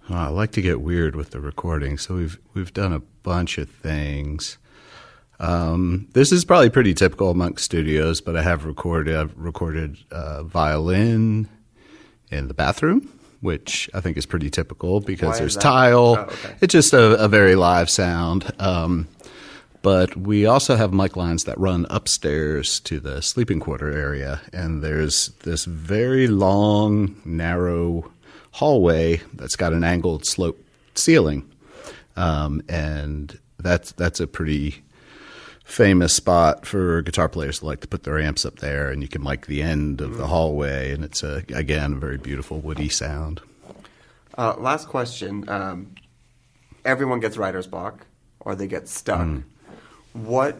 I like to get weird with the recording, so we've done a bunch of things. This is probably pretty typical amongst studios, but I've recorded violin in the bathroom, which I think is pretty typical because there's tile. Oh, okay. It's just a very live sound. But we also have mic lines that run upstairs to the sleeping quarter area, and there's this very long, narrow hallway that's got an angled slope ceiling, and that's a pretty famous spot for guitar players to like to put their amps up there, and you can mic the end of the hallway, and it's again a very beautiful woody sound. Last question: everyone gets writer's block, or they get stuck. What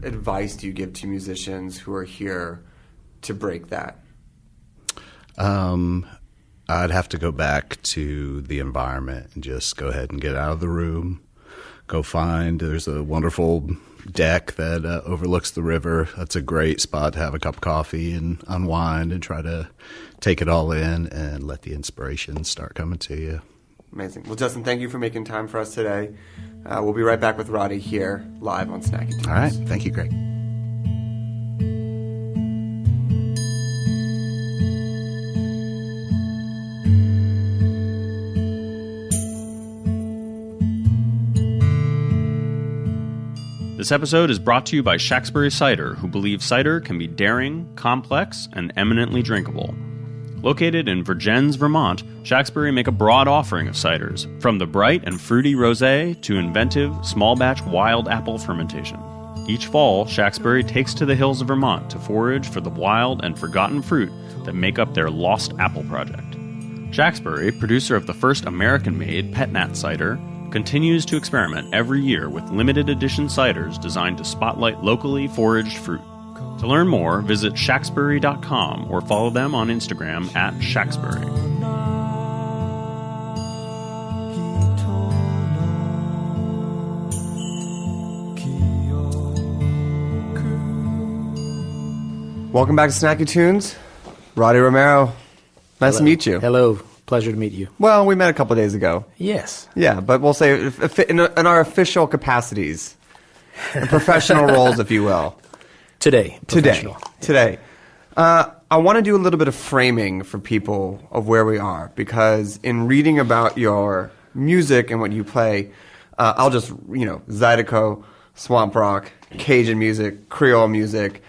advice do you give to musicians who are here to break that? I'd have to go back to the environment and just go ahead and get out of the room. There's a wonderful deck that overlooks the river. That's a great spot to have a cup of coffee and unwind and try to take it all in and let the inspiration start coming to you. Amazing. Well, Justin, thank you for making time for us today. We'll be right back with Roddy here live on Snacky Tunes. All right. Thank you, Greg. This episode is brought to you by Shacksbury Cider, who believe cider can be daring, complex, and eminently drinkable. Located in Vergennes, Vermont, Shacksbury make a broad offering of ciders, from the bright and fruity rosé to inventive, small-batch wild apple fermentation. Each fall, Shacksbury takes to the hills of Vermont to forage for the wild and forgotten fruit that make up their Lost Apple Project. Shacksbury, producer of the first American-made Pet Nat cider, continues to experiment every year with limited edition ciders designed to spotlight locally foraged fruit. To learn more, visit shacksbury.com or follow them on Instagram @Shacksbury. Welcome back to Snacky Tunes. Roddy Romero, nice to meet you. Hello. Pleasure to meet you. Well, we met a couple of days ago. Yes. Yeah, but we'll say in our official capacities, in professional roles, if you will. Today. I want to do a little bit of framing for people of where we are, because in reading about your music and what you play, I'll just, Zydeco, swamp rock, Cajun music, Creole music.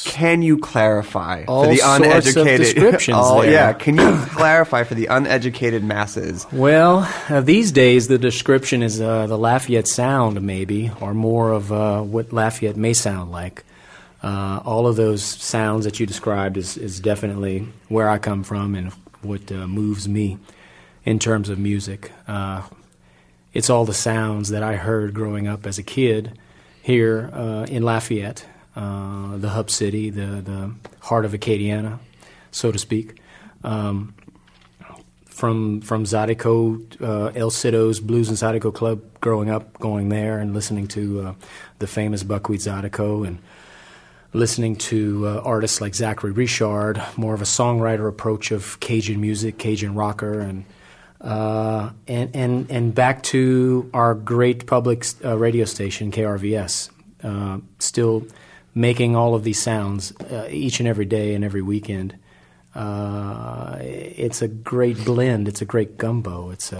Can you clarify all for the uneducated? Sorts of descriptions there. Yeah, can you clarify for the uneducated masses? Well, these days the description is the Lafayette sound, maybe, or more of what Lafayette may sound like. All of those sounds that you described is definitely where I come from and what moves me in terms of music. It's all the sounds that I heard growing up as a kid here in Lafayette. The hub city, the heart of Acadiana, so to speak. From Zydeco, El Cido's Blues and Zydeco Club, growing up, going there and listening to the famous Buckwheat Zydeco, and listening to artists like Zachary Richard, more of a songwriter approach of Cajun music, Cajun rocker, and back to our great public radio station, KRVS, still making all of these sounds each and every day and every weekend. It's a great blend. It's a great gumbo. It's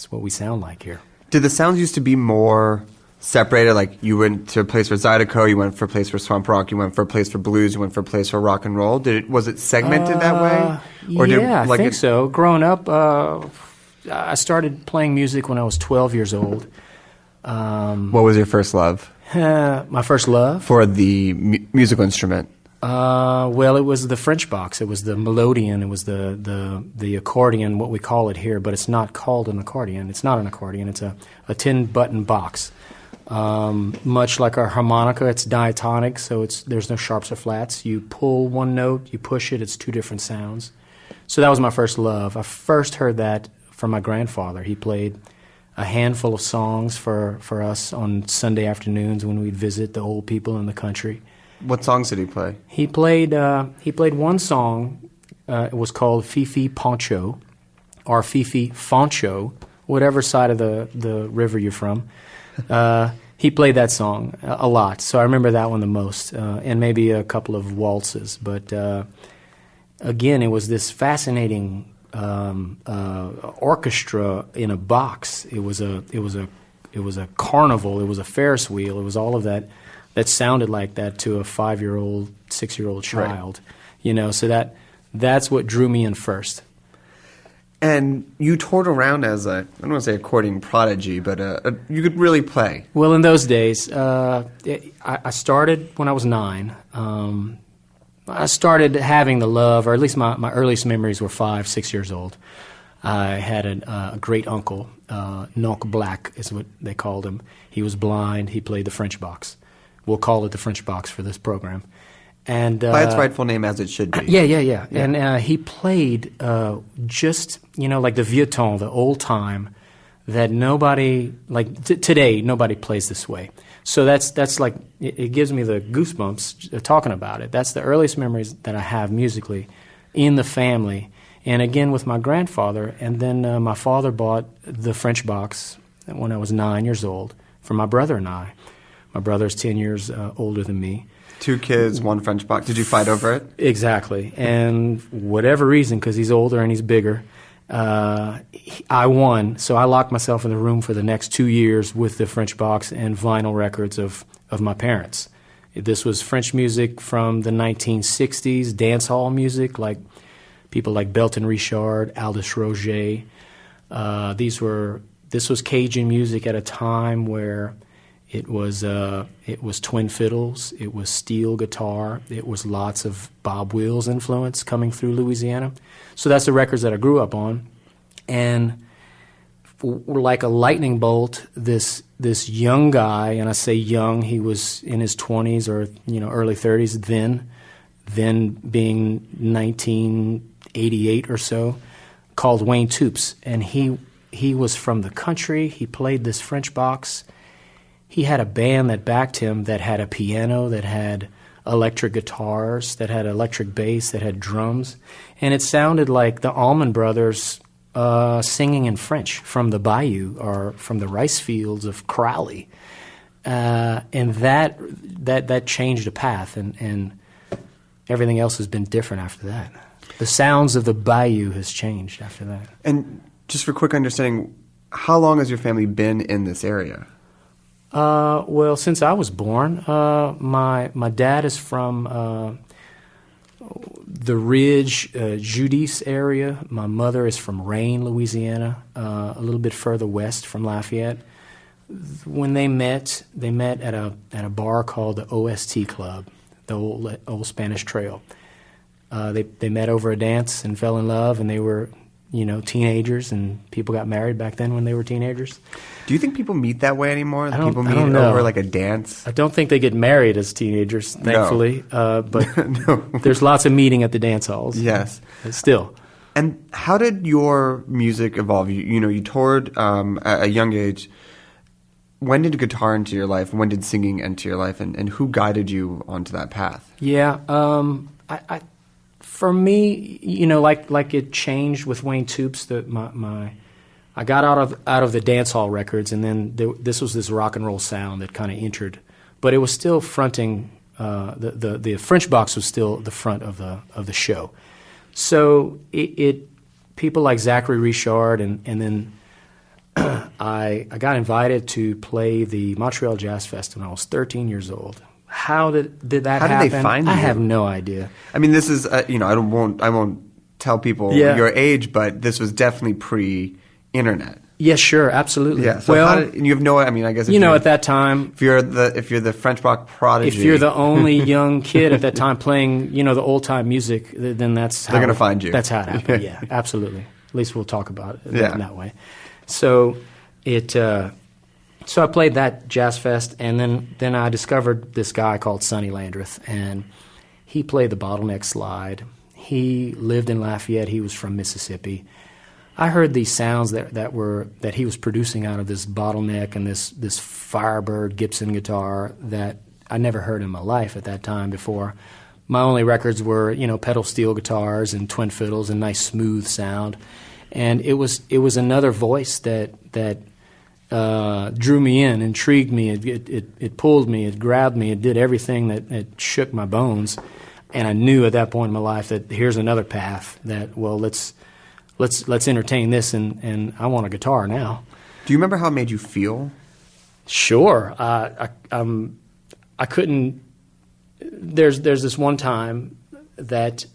what we sound like here. Did the sounds used to be more separated? Like you went to a place for Zydeco, you went for a place for swamp rock, you went for a place for blues, you went for a place for rock and roll. Was it segmented that way? Or I think so. Growing up, I started playing music when I was 12 years old. What was your first love? My first love? For the musical instrument? Well, it was the French box. It was the melodeon. It was the accordion, what we call it here, but it's not called an accordion. It's not an accordion. It's a tin button box. Much like our harmonica, it's diatonic, so there's no sharps or flats. You pull one note, you push it, it's two different sounds. So that was my first love. I first heard that from my grandfather. He played a handful of songs for us on Sunday afternoons when we'd visit the old people in the country. What songs did he play? He played one song. It was called Fifi Poncho, or Fifi Fancho, whatever side of the river you're from. He played that song a lot, so I remember that one the most, and maybe a couple of waltzes. But again, it was this fascinating orchestra in a box. It was a carnival. It was a Ferris wheel. It was all of that. That sounded like that to a 5-year-old, 6-year-old child, right. So that's what drew me in first. And you toured around as I don't want to say accordion prodigy, but you could really play. Well, in those days, I started when I was 9. I started having the love, or at least my earliest memories were 5, 6 years old. I had a great uncle, Noncle Black is what they called him. He was blind. He played the French box. We'll call it the French box for this program. And by its rightful name, as it should be. Yeah. And he played just, like the vieux temps, the old time, that nobody, today, nobody plays this way. So that's like, it gives me the goosebumps talking about it. That's the earliest memories that I have musically in the family. And again, with my grandfather. And then my father bought the French box when I was 9 years old for my brother and I. My brother's 10 years older than me. 2 kids, 1 French box. Did you fight over it? Exactly. And whatever reason, because he's older and he's bigger, I won. So I locked myself in the room for the next 2 years with the French box and vinyl records of my parents. This was French music from the 1960s, dance hall music, like people like Belton Richard, Aldous Roger. This was Cajun music at a time where it was twin fiddles, it was steel guitar, it was lots of Bob Wills influence coming through Louisiana. So that's the records that I grew up on. And like a lightning bolt, this young guy, and I say young, he was in his 20s or early 30s then being 1988 or so, called Wayne Toups. And he was from the country. He played this French box. He had a band that backed him that had a piano, that had electric guitars, that had electric bass, that had drums. And it sounded like the Allman Brothers singing in French from the bayou or from the rice fields of Crowley. And that changed the path, and everything else has been different after that. The sounds of the bayou has changed after that. And just for quick understanding, how long has your family been in this area? Well, since I was born, my dad is from the Ridge, Giudice area. My mother is from Rayne, Louisiana, a little bit further west from Lafayette. When they met at a bar called the OST Club, the old Spanish Trail. They met over a dance and fell in love, and they were teenagers, and people got married back then when they were teenagers. Do you think people meet that way anymore? People meet know. over like a dance? I don't think they get married as teenagers, thankfully. No. But no. There's lots of meeting at the dance halls. Yes. Still. And how did your music evolve? You toured at a young age. When did guitar enter your life? When did singing enter your life? And who guided you onto that path? Yeah. For me, like it changed with Wayne Toups. I got out of the dance hall records, and then this was this rock and roll sound that kind of entered, but it was still fronting. The French box was still the front of the show, So it people like Zachary Richard, and then I got invited to play the Montreal Jazz Fest when I was 13 years old. How did that happen? How did they find you? I have no idea. I mean, this is I won't tell people your age, but this was definitely pre-internet. Yeah, sure, absolutely. Yeah. So and you have no. I mean, I guess at that time, if you're the French rock prodigy, if you're the only young kid at that time playing, the old time music, then that's how they're going to find you. That's how it happened. Yeah, absolutely. At least we'll talk about it in that way. So So I played that Jazz Fest, and then I discovered this guy called Sonny Landreth, and he played the bottleneck slide. He lived in Lafayette. He was from Mississippi. I heard these sounds that he was producing out of this bottleneck and this Firebird Gibson guitar that I never heard in my life at that time before. My only records were, pedal steel guitars and twin fiddles and nice smooth sound, and it was another voice that drew me in, intrigued me. It pulled me, it grabbed me, it did everything that shook my bones, and I knew at that point in my life that here's another path. That let's entertain this, and I want a guitar now. Do you remember how it made you feel? Sure. I couldn't. There's this one time that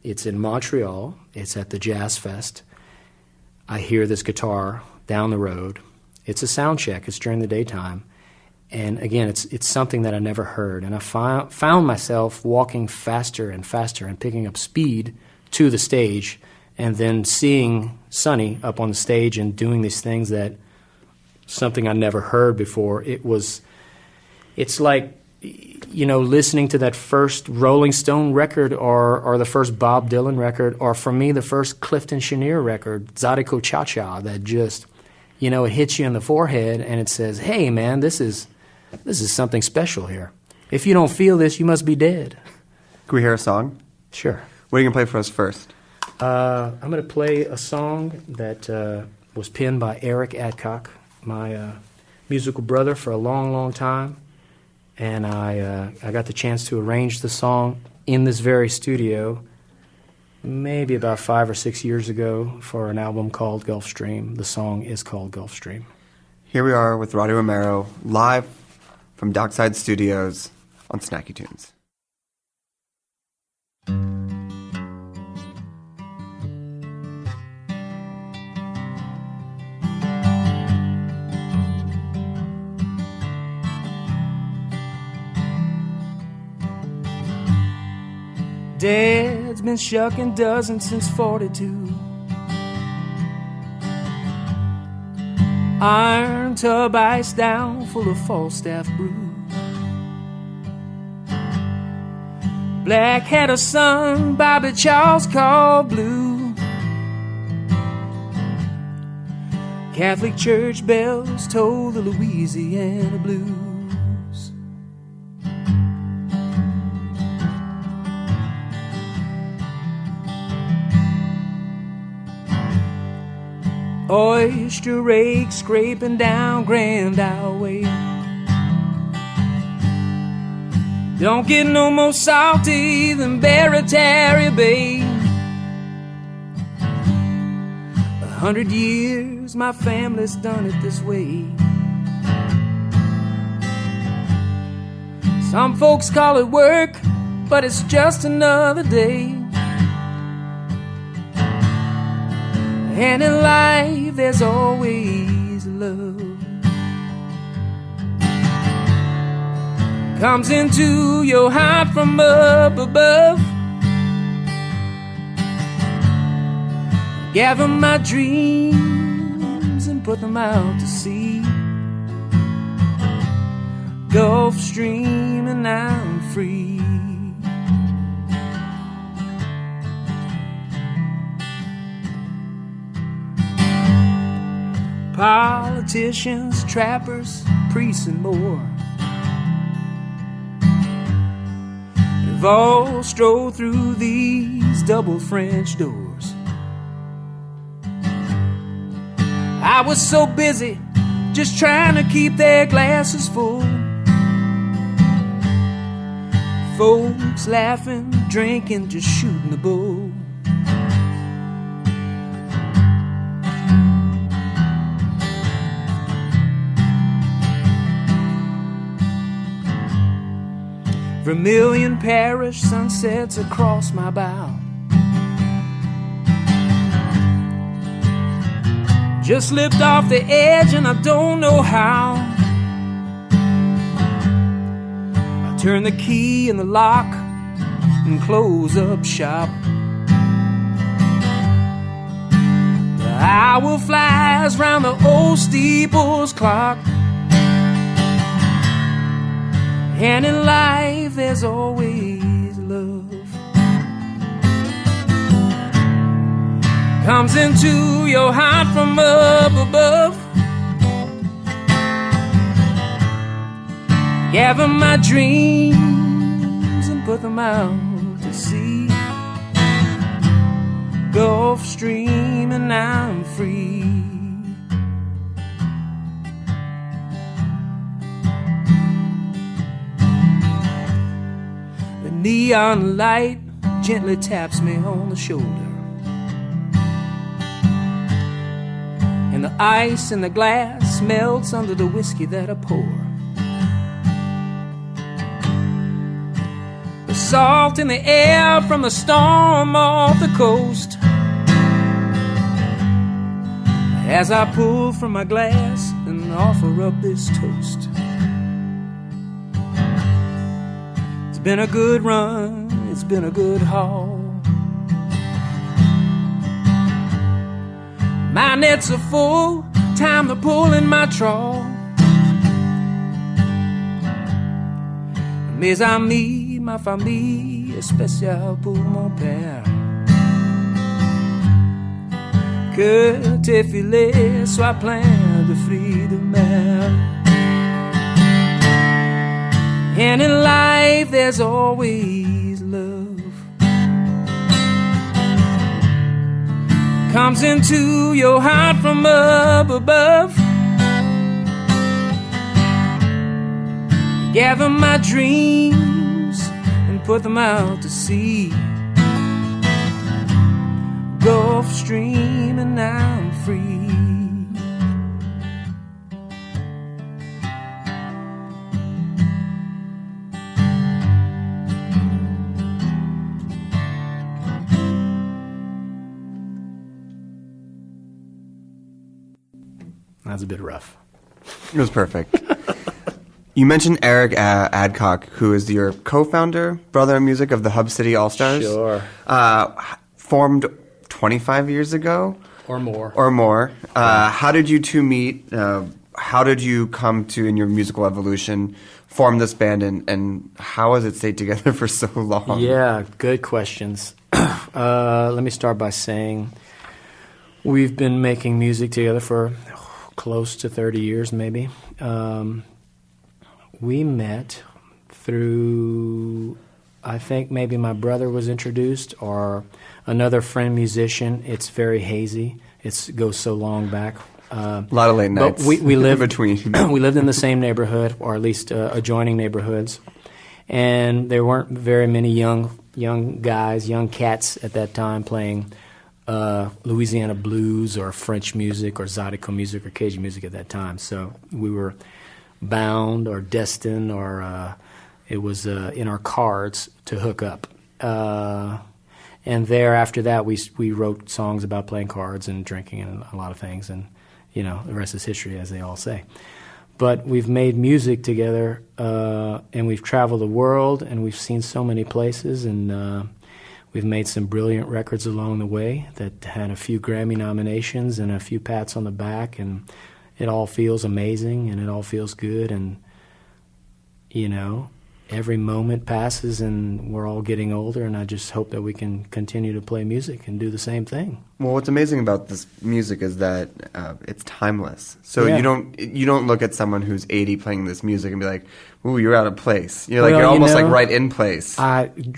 it's in Montreal. It's at the Jazz Fest. I hear this guitar down the road. It's a sound check. It's during the daytime. And again, it's something that I never heard. And I found myself walking faster and faster and picking up speed to the stage, and then seeing Sonny up on the stage and doing these things that something I never heard before. It's like, listening to that first Rolling Stone record or the first Bob Dylan record, or for me, the first Clifton Chenier record, Zydeco Cha-Cha, that just, it hits you in the forehead and it says, hey, man, this is something special here. If you don't feel this, you must be dead. Can we hear a song? Sure. What are you going to play for us first? I'm going to play a song that was penned by Eric Adcock, my musical brother for a long, long time. And I got the chance to arrange the song in this very studio maybe about 5 or 6 years ago for an album called Gulfstream. The song is called Gulfstream. Here we are with Roddy Romero, live from Dockside Studios on Snacky Tunes. Dad's been shucking dozens since 42. Iron tub iced down full of Falstaff brew. Black had a son, Bobby Charles called Blue. Catholic church bells toll the Louisiana blues. Oyster rake scraping down Grand Isle Way. Don't get no more salty than Barataria Bay. 100 years my family's done it this way. Some folks call it work, but it's just another day. And in life there's always love. Comes into your heart from up above. Gather my dreams and put them out to sea. Gulfstream and I'm free. Politicians, trappers, priests and more, they've all strolled through these double French doors. I was so busy just trying to keep their glasses full. Folks laughing, drinking, just shooting the bull. Vermilion parish sunsets across my bow. Just slipped off the edge and I don't know how. I turn the key in the lock and close up shop. The hour flies round the old steeple's clock. And in life there's always love. Comes into your heart from up above. Gather my dreams and put them out to sea. Gulf Stream and I'm free. The neon light gently taps me on the shoulder. And the ice in the glass melts under the whiskey that I pour. The salt in the air from the storm off the coast. As I pull from my glass and offer up this toast. It's been a good run, it's been a good haul. My nets are full, time to pull in my trawl. Mes amis, ma famille spéciale pour mon père. Que tes filets soient pleins de fruits de mer. And in life there's always love. Comes into your heart from up above. Gather my dreams and put them out to sea. Gulf Stream and I'm free. That's a bit rough. It was perfect. You mentioned Eric Adcock, who is your co-founder, brother in music of the Hub City All-Stars. Sure. Formed 25 years ago? Or more. Or more. How did you two meet? How did you come to, in your musical evolution, form this band? And how has it stayed together for so long? Yeah, good questions. Let me start by saying we've been making music together for close to 30 years, maybe. We met through, I think maybe my brother was introduced or another friend musician. It's very hazy. It goes so long back. A lot of late nights. But we lived between. We lived in the same neighborhood, or at least adjoining neighborhoods, and there weren't very many young guys, young cats at that time playing Louisiana blues or French music or Zydeco music or Cajun music at that time. So we were bound or destined, or it was in our cards to hook up. And after that, we wrote songs about playing cards and drinking and a lot of things, and the rest is history, as they all say. But we've made music together, and we've traveled the world, and we've seen so many places, and we've made some brilliant records along the way that had a few Grammy nominations and a few pats on the back, and it all feels amazing, and it all feels good, and, every moment passes, and we're all getting older, and I just hope that we can continue to play music and do the same thing. Well, what's amazing about this music is that it's timeless. So Yeah. you don't look at someone who's 80 playing this music and be like, "Ooh, you're out of place." You're almost like right in place.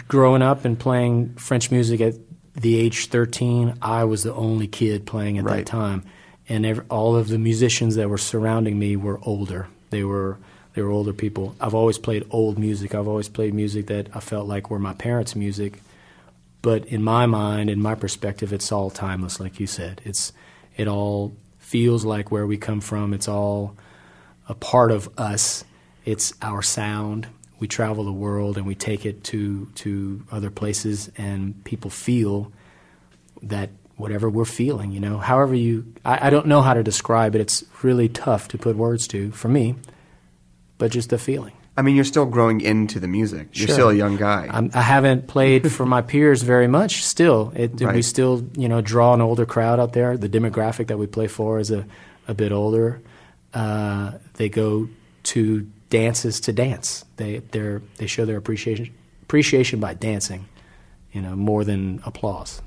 Growing up and playing French music at the age 13, I was the only kid playing at that time, and all of the musicians that were surrounding me were older. They were They were older people. I've always played old music. I've always played music that I felt like were my parents' music. But in my mind, in my perspective, it's all timeless, like you said. It all feels like where we come from. It's all a part of us. It's our sound. We travel the world and we take it to other places, and people feel that whatever we're feeling, you know, however I don't know how to describe it. It's really tough to put words to for me, but just the feeling. I mean, you're still growing into the music. You're still a young guy. I haven't played for my peers very much still. We still, you know, draw an older crowd out there. The demographic that we play for is a bit older. They go to dances to dance. They show their appreciation by dancing, you know, more than applause.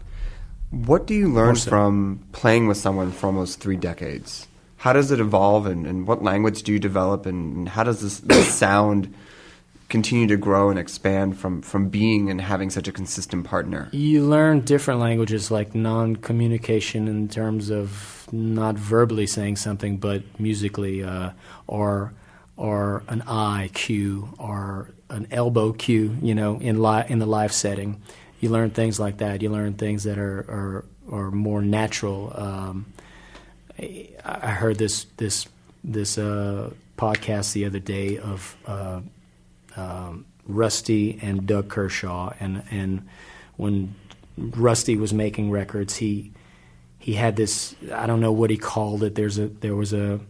What do you learn from playing with someone for almost 3 decades? How does it evolve, and what language do you develop, and how does this sound continue to grow and expand from being and having such a consistent partner? You learn different languages, like non-communication in terms of not verbally saying something, but musically, or an eye cue or an elbow cue, you know, in the live setting. You learn things like that. You learn things that are more natural. I heard this podcast the other day of Rusty and Doug Kershaw, and when Rusty was making records, he had this, I don't know what he called it. There was a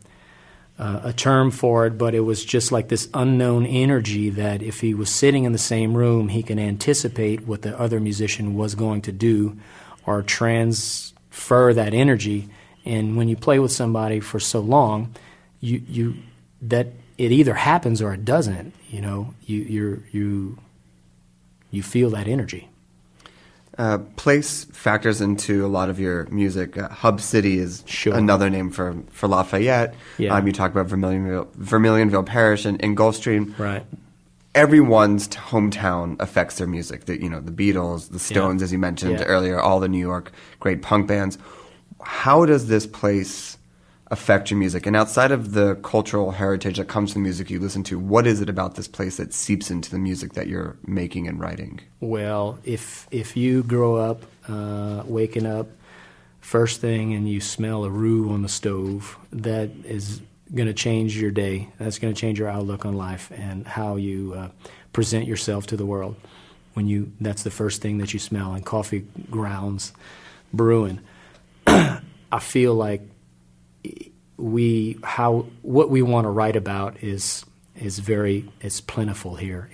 term for it, but it was just like this unknown energy that if he was sitting in the same room, he can anticipate what the other musician was going to do or transfer that energy. And when you play with somebody for so long, you that it either happens or it doesn't. You know, you feel that energy. Place factors into a lot of your music. Hub City is another name for Lafayette. Yeah. You talk about Vermilionville Parish and Gulfstream. Right. Everyone's hometown affects their music. The Beatles, the Stones, as you mentioned earlier, all the New York great punk bands. How does this place affect your music? And outside of the cultural heritage that comes from the music you listen to, what is it about this place that seeps into the music that you're making and writing? Well, if you grow up waking up first thing and you smell a roux on the stove, that is going to change your day. That's going to change your outlook on life and how you present yourself to the world. That's the first thing that you smell, and coffee grounds brewing. I feel like what we want to write about is plentiful here.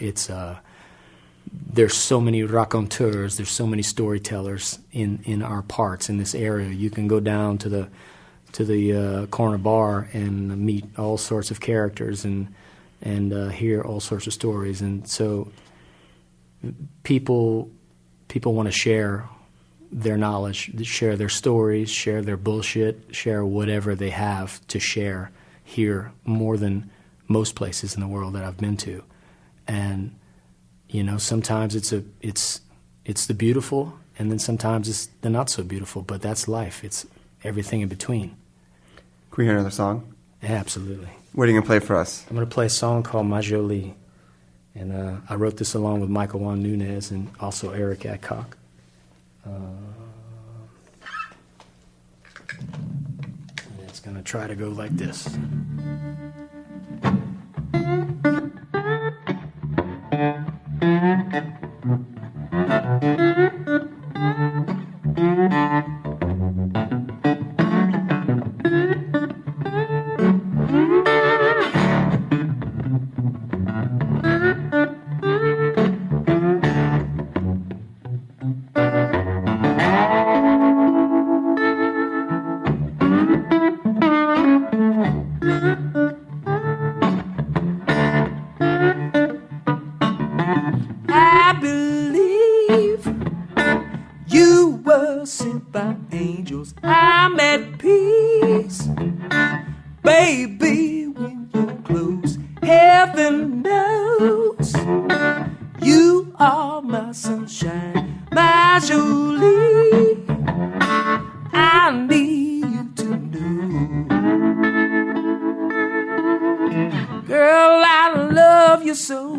There's so many raconteurs, there's so many storytellers in our parts in this area. You can go down to the corner bar and meet all sorts of characters and hear all sorts of stories, and so people want to share their knowledge, share their stories, share their bullshit, share whatever they have to share here more than most places in the world that I've been to. And you know, sometimes it's the beautiful, and then sometimes it's the not so beautiful, but that's life. It's everything in between. Can we hear another song? Yeah, absolutely. What are you going to play for us? I'm going to play a song called Ma Jolie, and I wrote this along with Michael Juan Nunez and also Eric Adcock. And it's going to try to go like this. Girl, I love you so.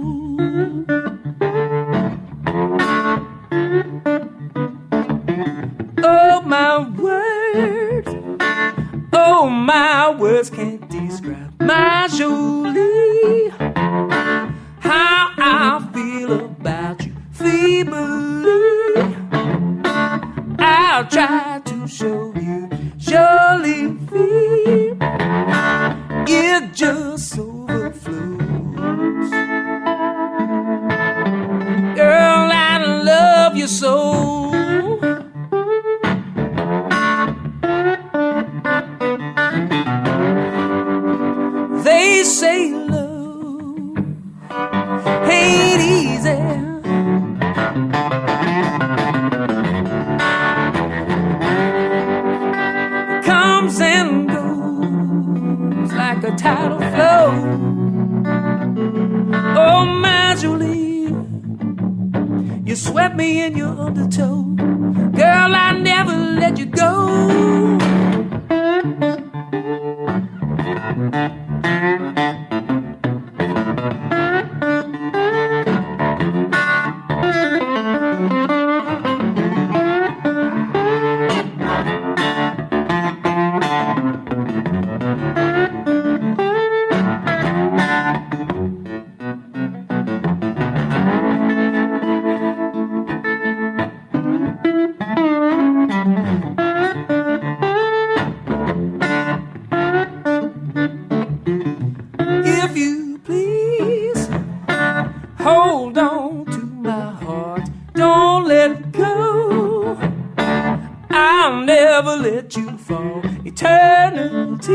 Oh, my words can't describe my Jolie. How I feel about you feebly. I'll try to show you, Jolie, it just overflows. Girl, I love you so. They say love ain't easy. Comes and goes like a tidal flow. Oh, my Jolie, you swept me in your undertow. Girl, I never let you go. If you please, hold on to my heart, don't let it go. I'll never let you fall. Eternity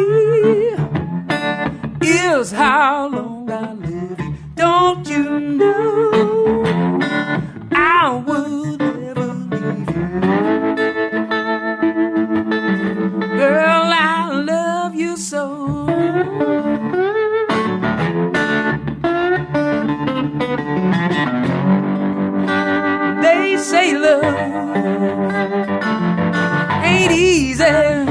is how long I love you. Don't you know I would never leave you. Girl, I love you so. They say love ain't easy. It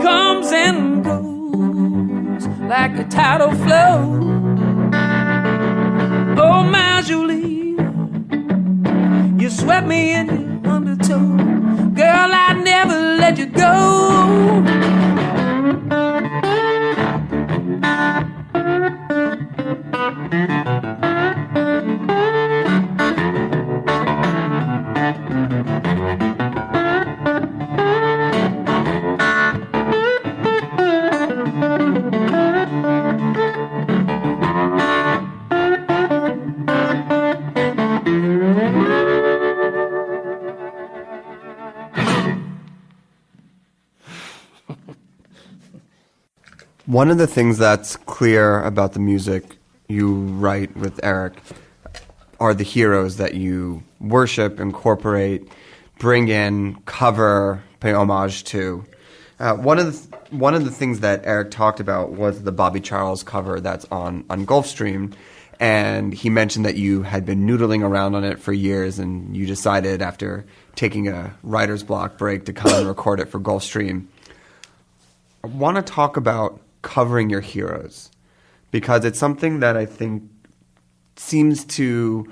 comes and goes like a tidal flow. Oh, my Jolie, you swept me in your undertow. Girl, I never let you go. One of the things that's clear about the music you write with Eric are the heroes that you worship, incorporate, bring in, cover, pay homage to. One of the things that Eric talked about was the Bobby Charles cover that's on Gulfstream, and he mentioned that you had been noodling around on it for years, and you decided after taking a writer's block break to come and record it for Gulfstream. I want to talk about covering your heroes, because it's something that I think seems to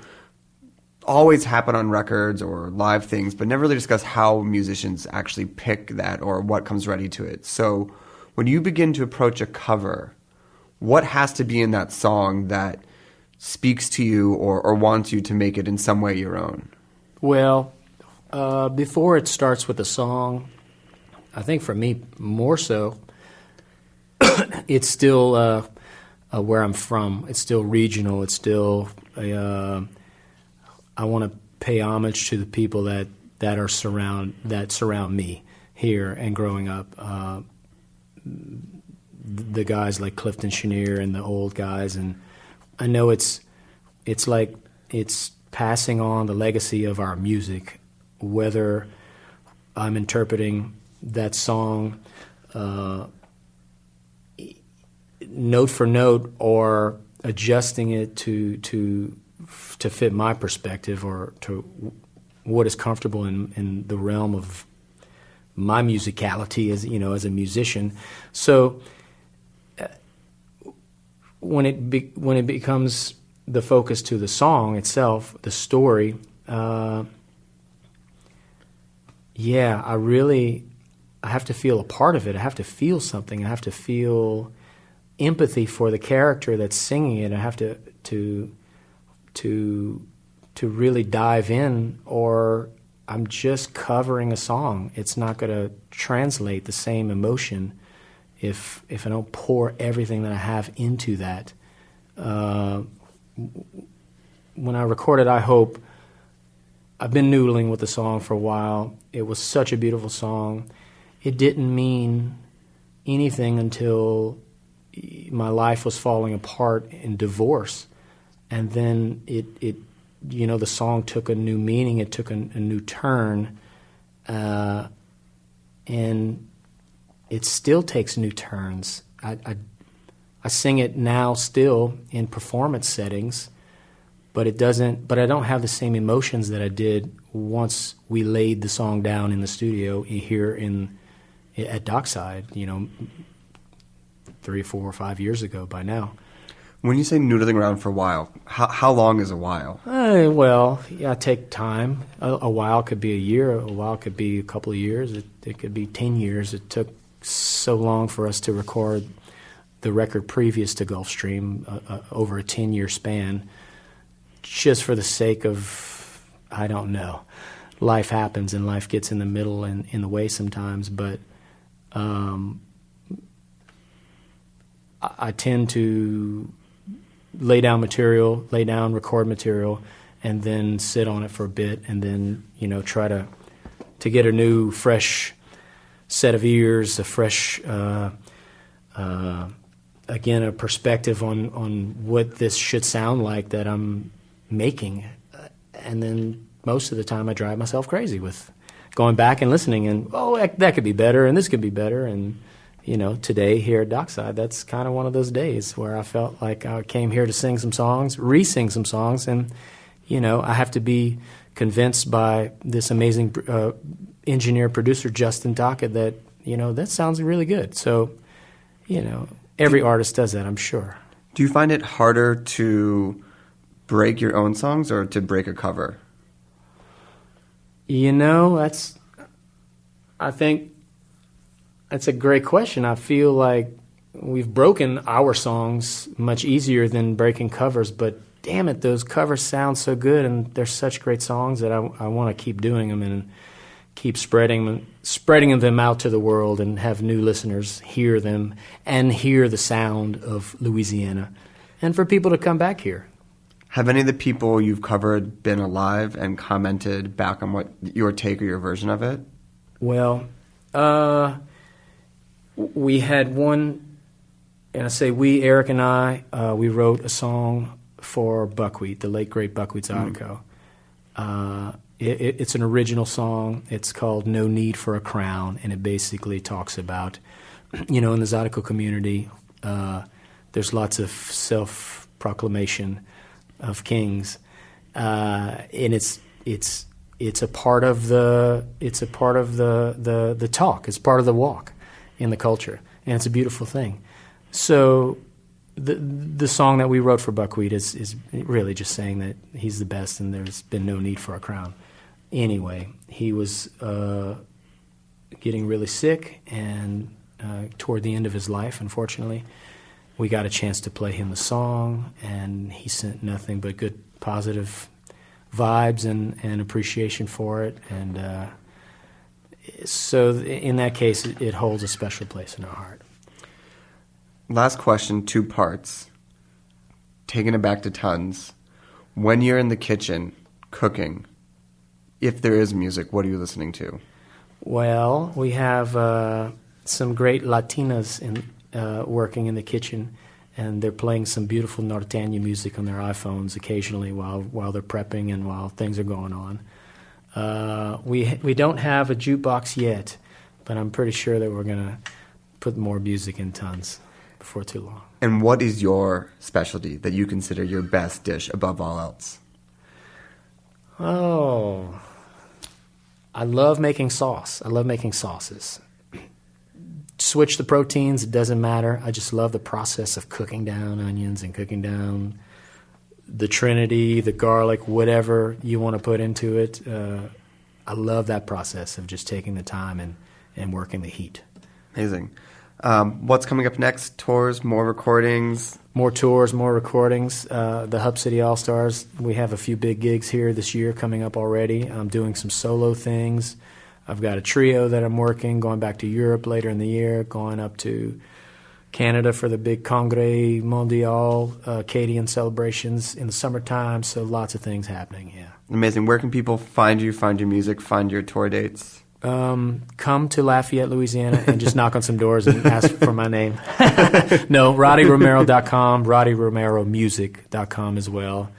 always happen on records or live things, but never really discuss how musicians actually pick that or what comes ready to it. So when you begin to approach a cover, what has to be in that song that speaks to you or wants you to make it in some way your own? Well, before it starts with a song, I think for me more so, it's still where I'm from. It's still regional. It's still I want to pay homage to the people that surround me here and growing up. The guys like Clifton Chenier and the old guys, and I know it's like it's passing on the legacy of our music, whether I'm interpreting that song note for note or adjusting it to fit my perspective or to what is comfortable in the realm of my musicality as as a musician. So when it becomes the focus to the song itself, the story, I have to feel a part of it. I have to feel something. I have to feel empathy for the character that's singing it. I have to really dive in, or I'm just covering a song. It's not going to translate the same emotion if I don't pour everything that I have into that. When I recorded I Hope, I've been noodling with the song for a while. It was such a beautiful song. It didn't mean anything until my life was falling apart in divorce. And then the song took a new meaning. It took a new turn. And it still takes new turns. I sing it now still in performance settings, but I don't have the same emotions that I did once we laid the song down in the studio here at Dockside, 3, 4, or 5 years ago by now. When you say noodling around for a while, how long is a while? I take time. A while could be a year. A while could be a couple of years. It could be 10 years. It took so long for us to record the record previous to Gulfstream, over a 10-year span, just for the sake of, I don't know. Life happens and life gets in the middle and in the way sometimes, but I tend to record material, and then sit on it for a bit, and then, try to get a new, fresh set of ears, a fresh, again, a perspective on what this should sound like that I'm making. And then most of the time I drive myself crazy with going back and listening, and, that could be better, and this could be better, and today here at Dockside, that's kind of one of those days where I felt like I came here to sing some songs, re-sing some songs, and, I have to be convinced by this amazing engineer, producer, Justin Dockett, that, that sounds really good. So, every artist does that, I'm sure. Do you find it harder to break your own songs or to break a cover? I think that's a great question. I feel like we've broken our songs much easier than breaking covers, but damn it, those covers sound so good, and they're such great songs that I want to keep doing them and keep spreading them out to the world and have new listeners hear them and hear the sound of Louisiana, and for people to come back here. Have any of the people you've covered been alive and commented back on what your take or your version of it? Well, we had one, and I say we, Eric and I, we wrote a song for Buckwheat, the late great Buckwheat Zydeco. It's an original song. It's called No Need for a Crown, and it basically talks about, in the Zydeco community, there's lots of self-proclamation of kings, and it's a part of the talk. It's part of the walk in the culture, and it's a beautiful thing. So the song that we wrote for Buckwheat is really just saying that he's the best and there's been no need for a crown. Anyway, he was getting really sick, and toward the end of his life, unfortunately, we got a chance to play him the song, and he sent nothing but good, positive vibes and appreciation for it. And so in that case, it holds a special place in our heart. Last question, 2 parts. Taking it back to Tons. When you're in the kitchen cooking, if there is music, what are you listening to? Well, we have some great Latinas working in the kitchen, and they're playing some beautiful norteño music on their iPhones occasionally while they're prepping and while things are going on. We don't have a jukebox yet, but I'm pretty sure that we're going to put more music in Tons before too long. And what is your specialty that you consider your best dish above all else? Oh, I love making sauce. I love making sauces. Switch the proteins, it doesn't matter. I just love the process of cooking down onions and cooking down the Trinity, the garlic, whatever you want to put into it. I love that process of just taking the time and working the heat. Amazing. What's coming up next? Tours, more recordings? More tours, more recordings. The Hub City All-Stars, we have a few big gigs here this year coming up already. I'm doing some solo things. I've got a trio that I'm working, going back to Europe later in the year, going up to Canada for the big Congrès Mondial, Acadian celebrations in the summertime, so lots of things happening, yeah. Amazing. Where can people find you, find your music, find your tour dates? Come to Lafayette, Louisiana, and just knock on some doors and ask for my name. No, RoddyRomero.com, RoddyRomeromusic.com as well,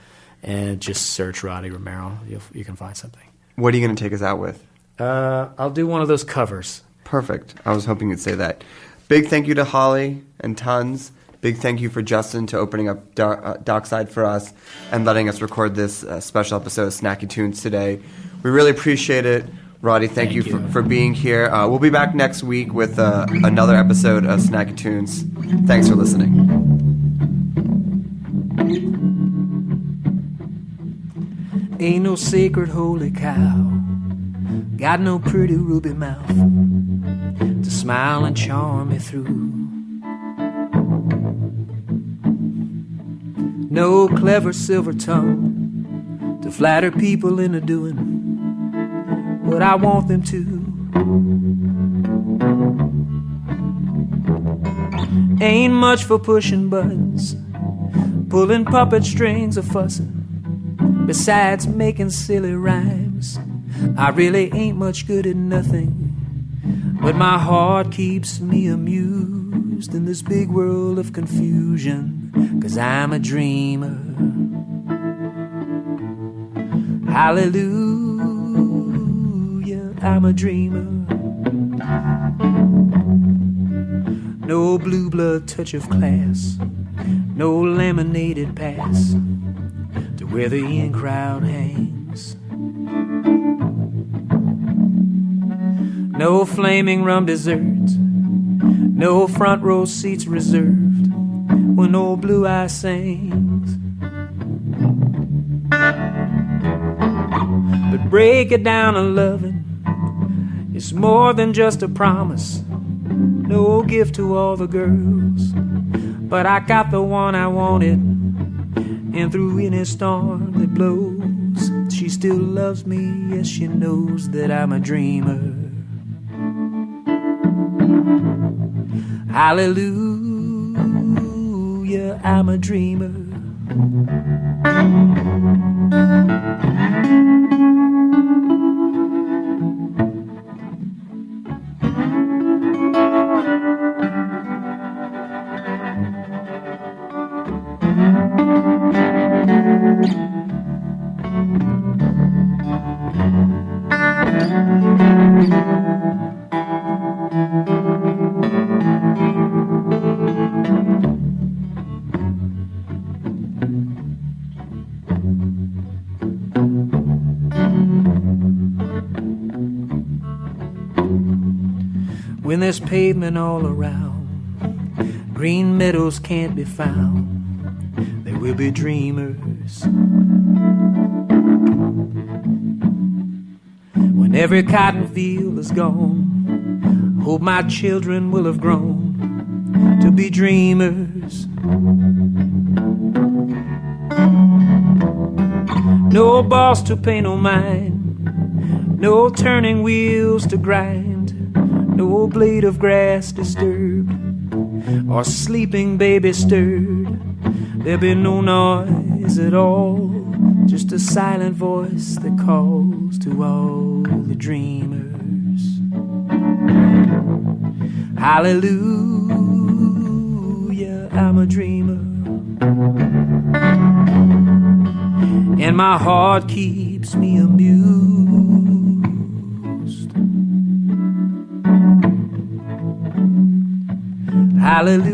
and just search Roddy Romero. You can find something. What are you going to take us out with? I'll do one of those covers. Perfect. I was hoping you'd say that. Big thank you to Holly and Tons. Big thank you for Justin to opening up Dockside for us and letting us record this special episode of Snacky Tunes today. We really appreciate it. Roddy, thank you for being here. We'll be back next week with another episode of Snacky Tunes. Thanks for listening. Ain't no sacred holy cow, got no pretty ruby mouth to smile and charm me through. No clever silver tongue to flatter people into doing what I want them to. Ain't much for pushing buttons, pulling puppet strings or fussing. Besides making silly rhymes, I really ain't much good at nothing. But my heart keeps me amused in this big world of confusion, 'cause I'm a dreamer. Hallelujah, I'm a dreamer. No blue blood touch of class, no laminated pass to where the in crowd hangs. No flaming rum dessert, no front row seats reserved when old Blue Eye sings. But break it down, a lovin' it's more than just a promise, no gift to all the girls, but I got the one I wanted, and through any storm that blows, she still loves me, yes, she knows that I'm a dreamer. Hallelujah, I'm a dreamer. When there's pavement all around, green meadows can't be found, there will be dreamers. When every cotton field is gone, hope my children will have grown to be dreamers. No boss to pay no mind, no turning wheels to grind, no blade of grass disturbed, or sleeping baby stirred. There'll be no noise at all, just a silent voice that calls to all the dreamers. Hallelujah, I'm a dreamer, and my heart keeps me amused. Hallelujah,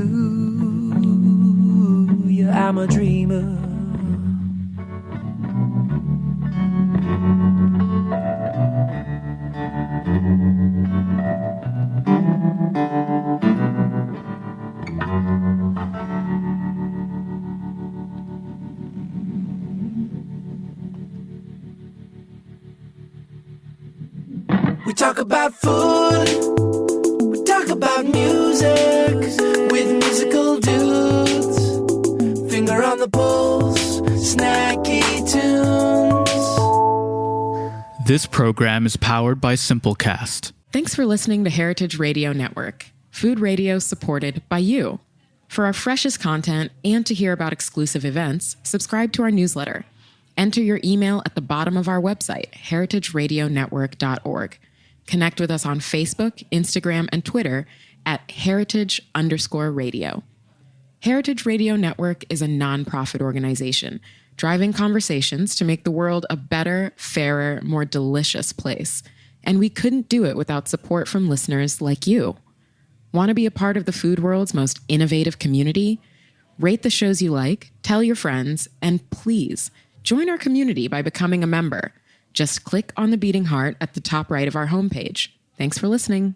I'm a dreamer. talk about food. We talk about music with musical dudes. Finger on the pulse, snacky tunes. This program is powered by Simplecast. Thanks for listening to Heritage Radio Network, food radio supported by you. For our freshest content and to hear about exclusive events, subscribe to our newsletter. Enter your email at the bottom of our website, heritageradionetwork.org. Connect with us on Facebook, Instagram, and Twitter at heritage_radio. Heritage Radio Network is a nonprofit organization driving conversations to make the world a better, fairer, more delicious place. And we couldn't do it without support from listeners like you. Want to be a part of the food world's most innovative community? Rate the shows you like, tell your friends, and please join our community by becoming a member. Just click on the beating heart at the top right of our homepage. Thanks for listening.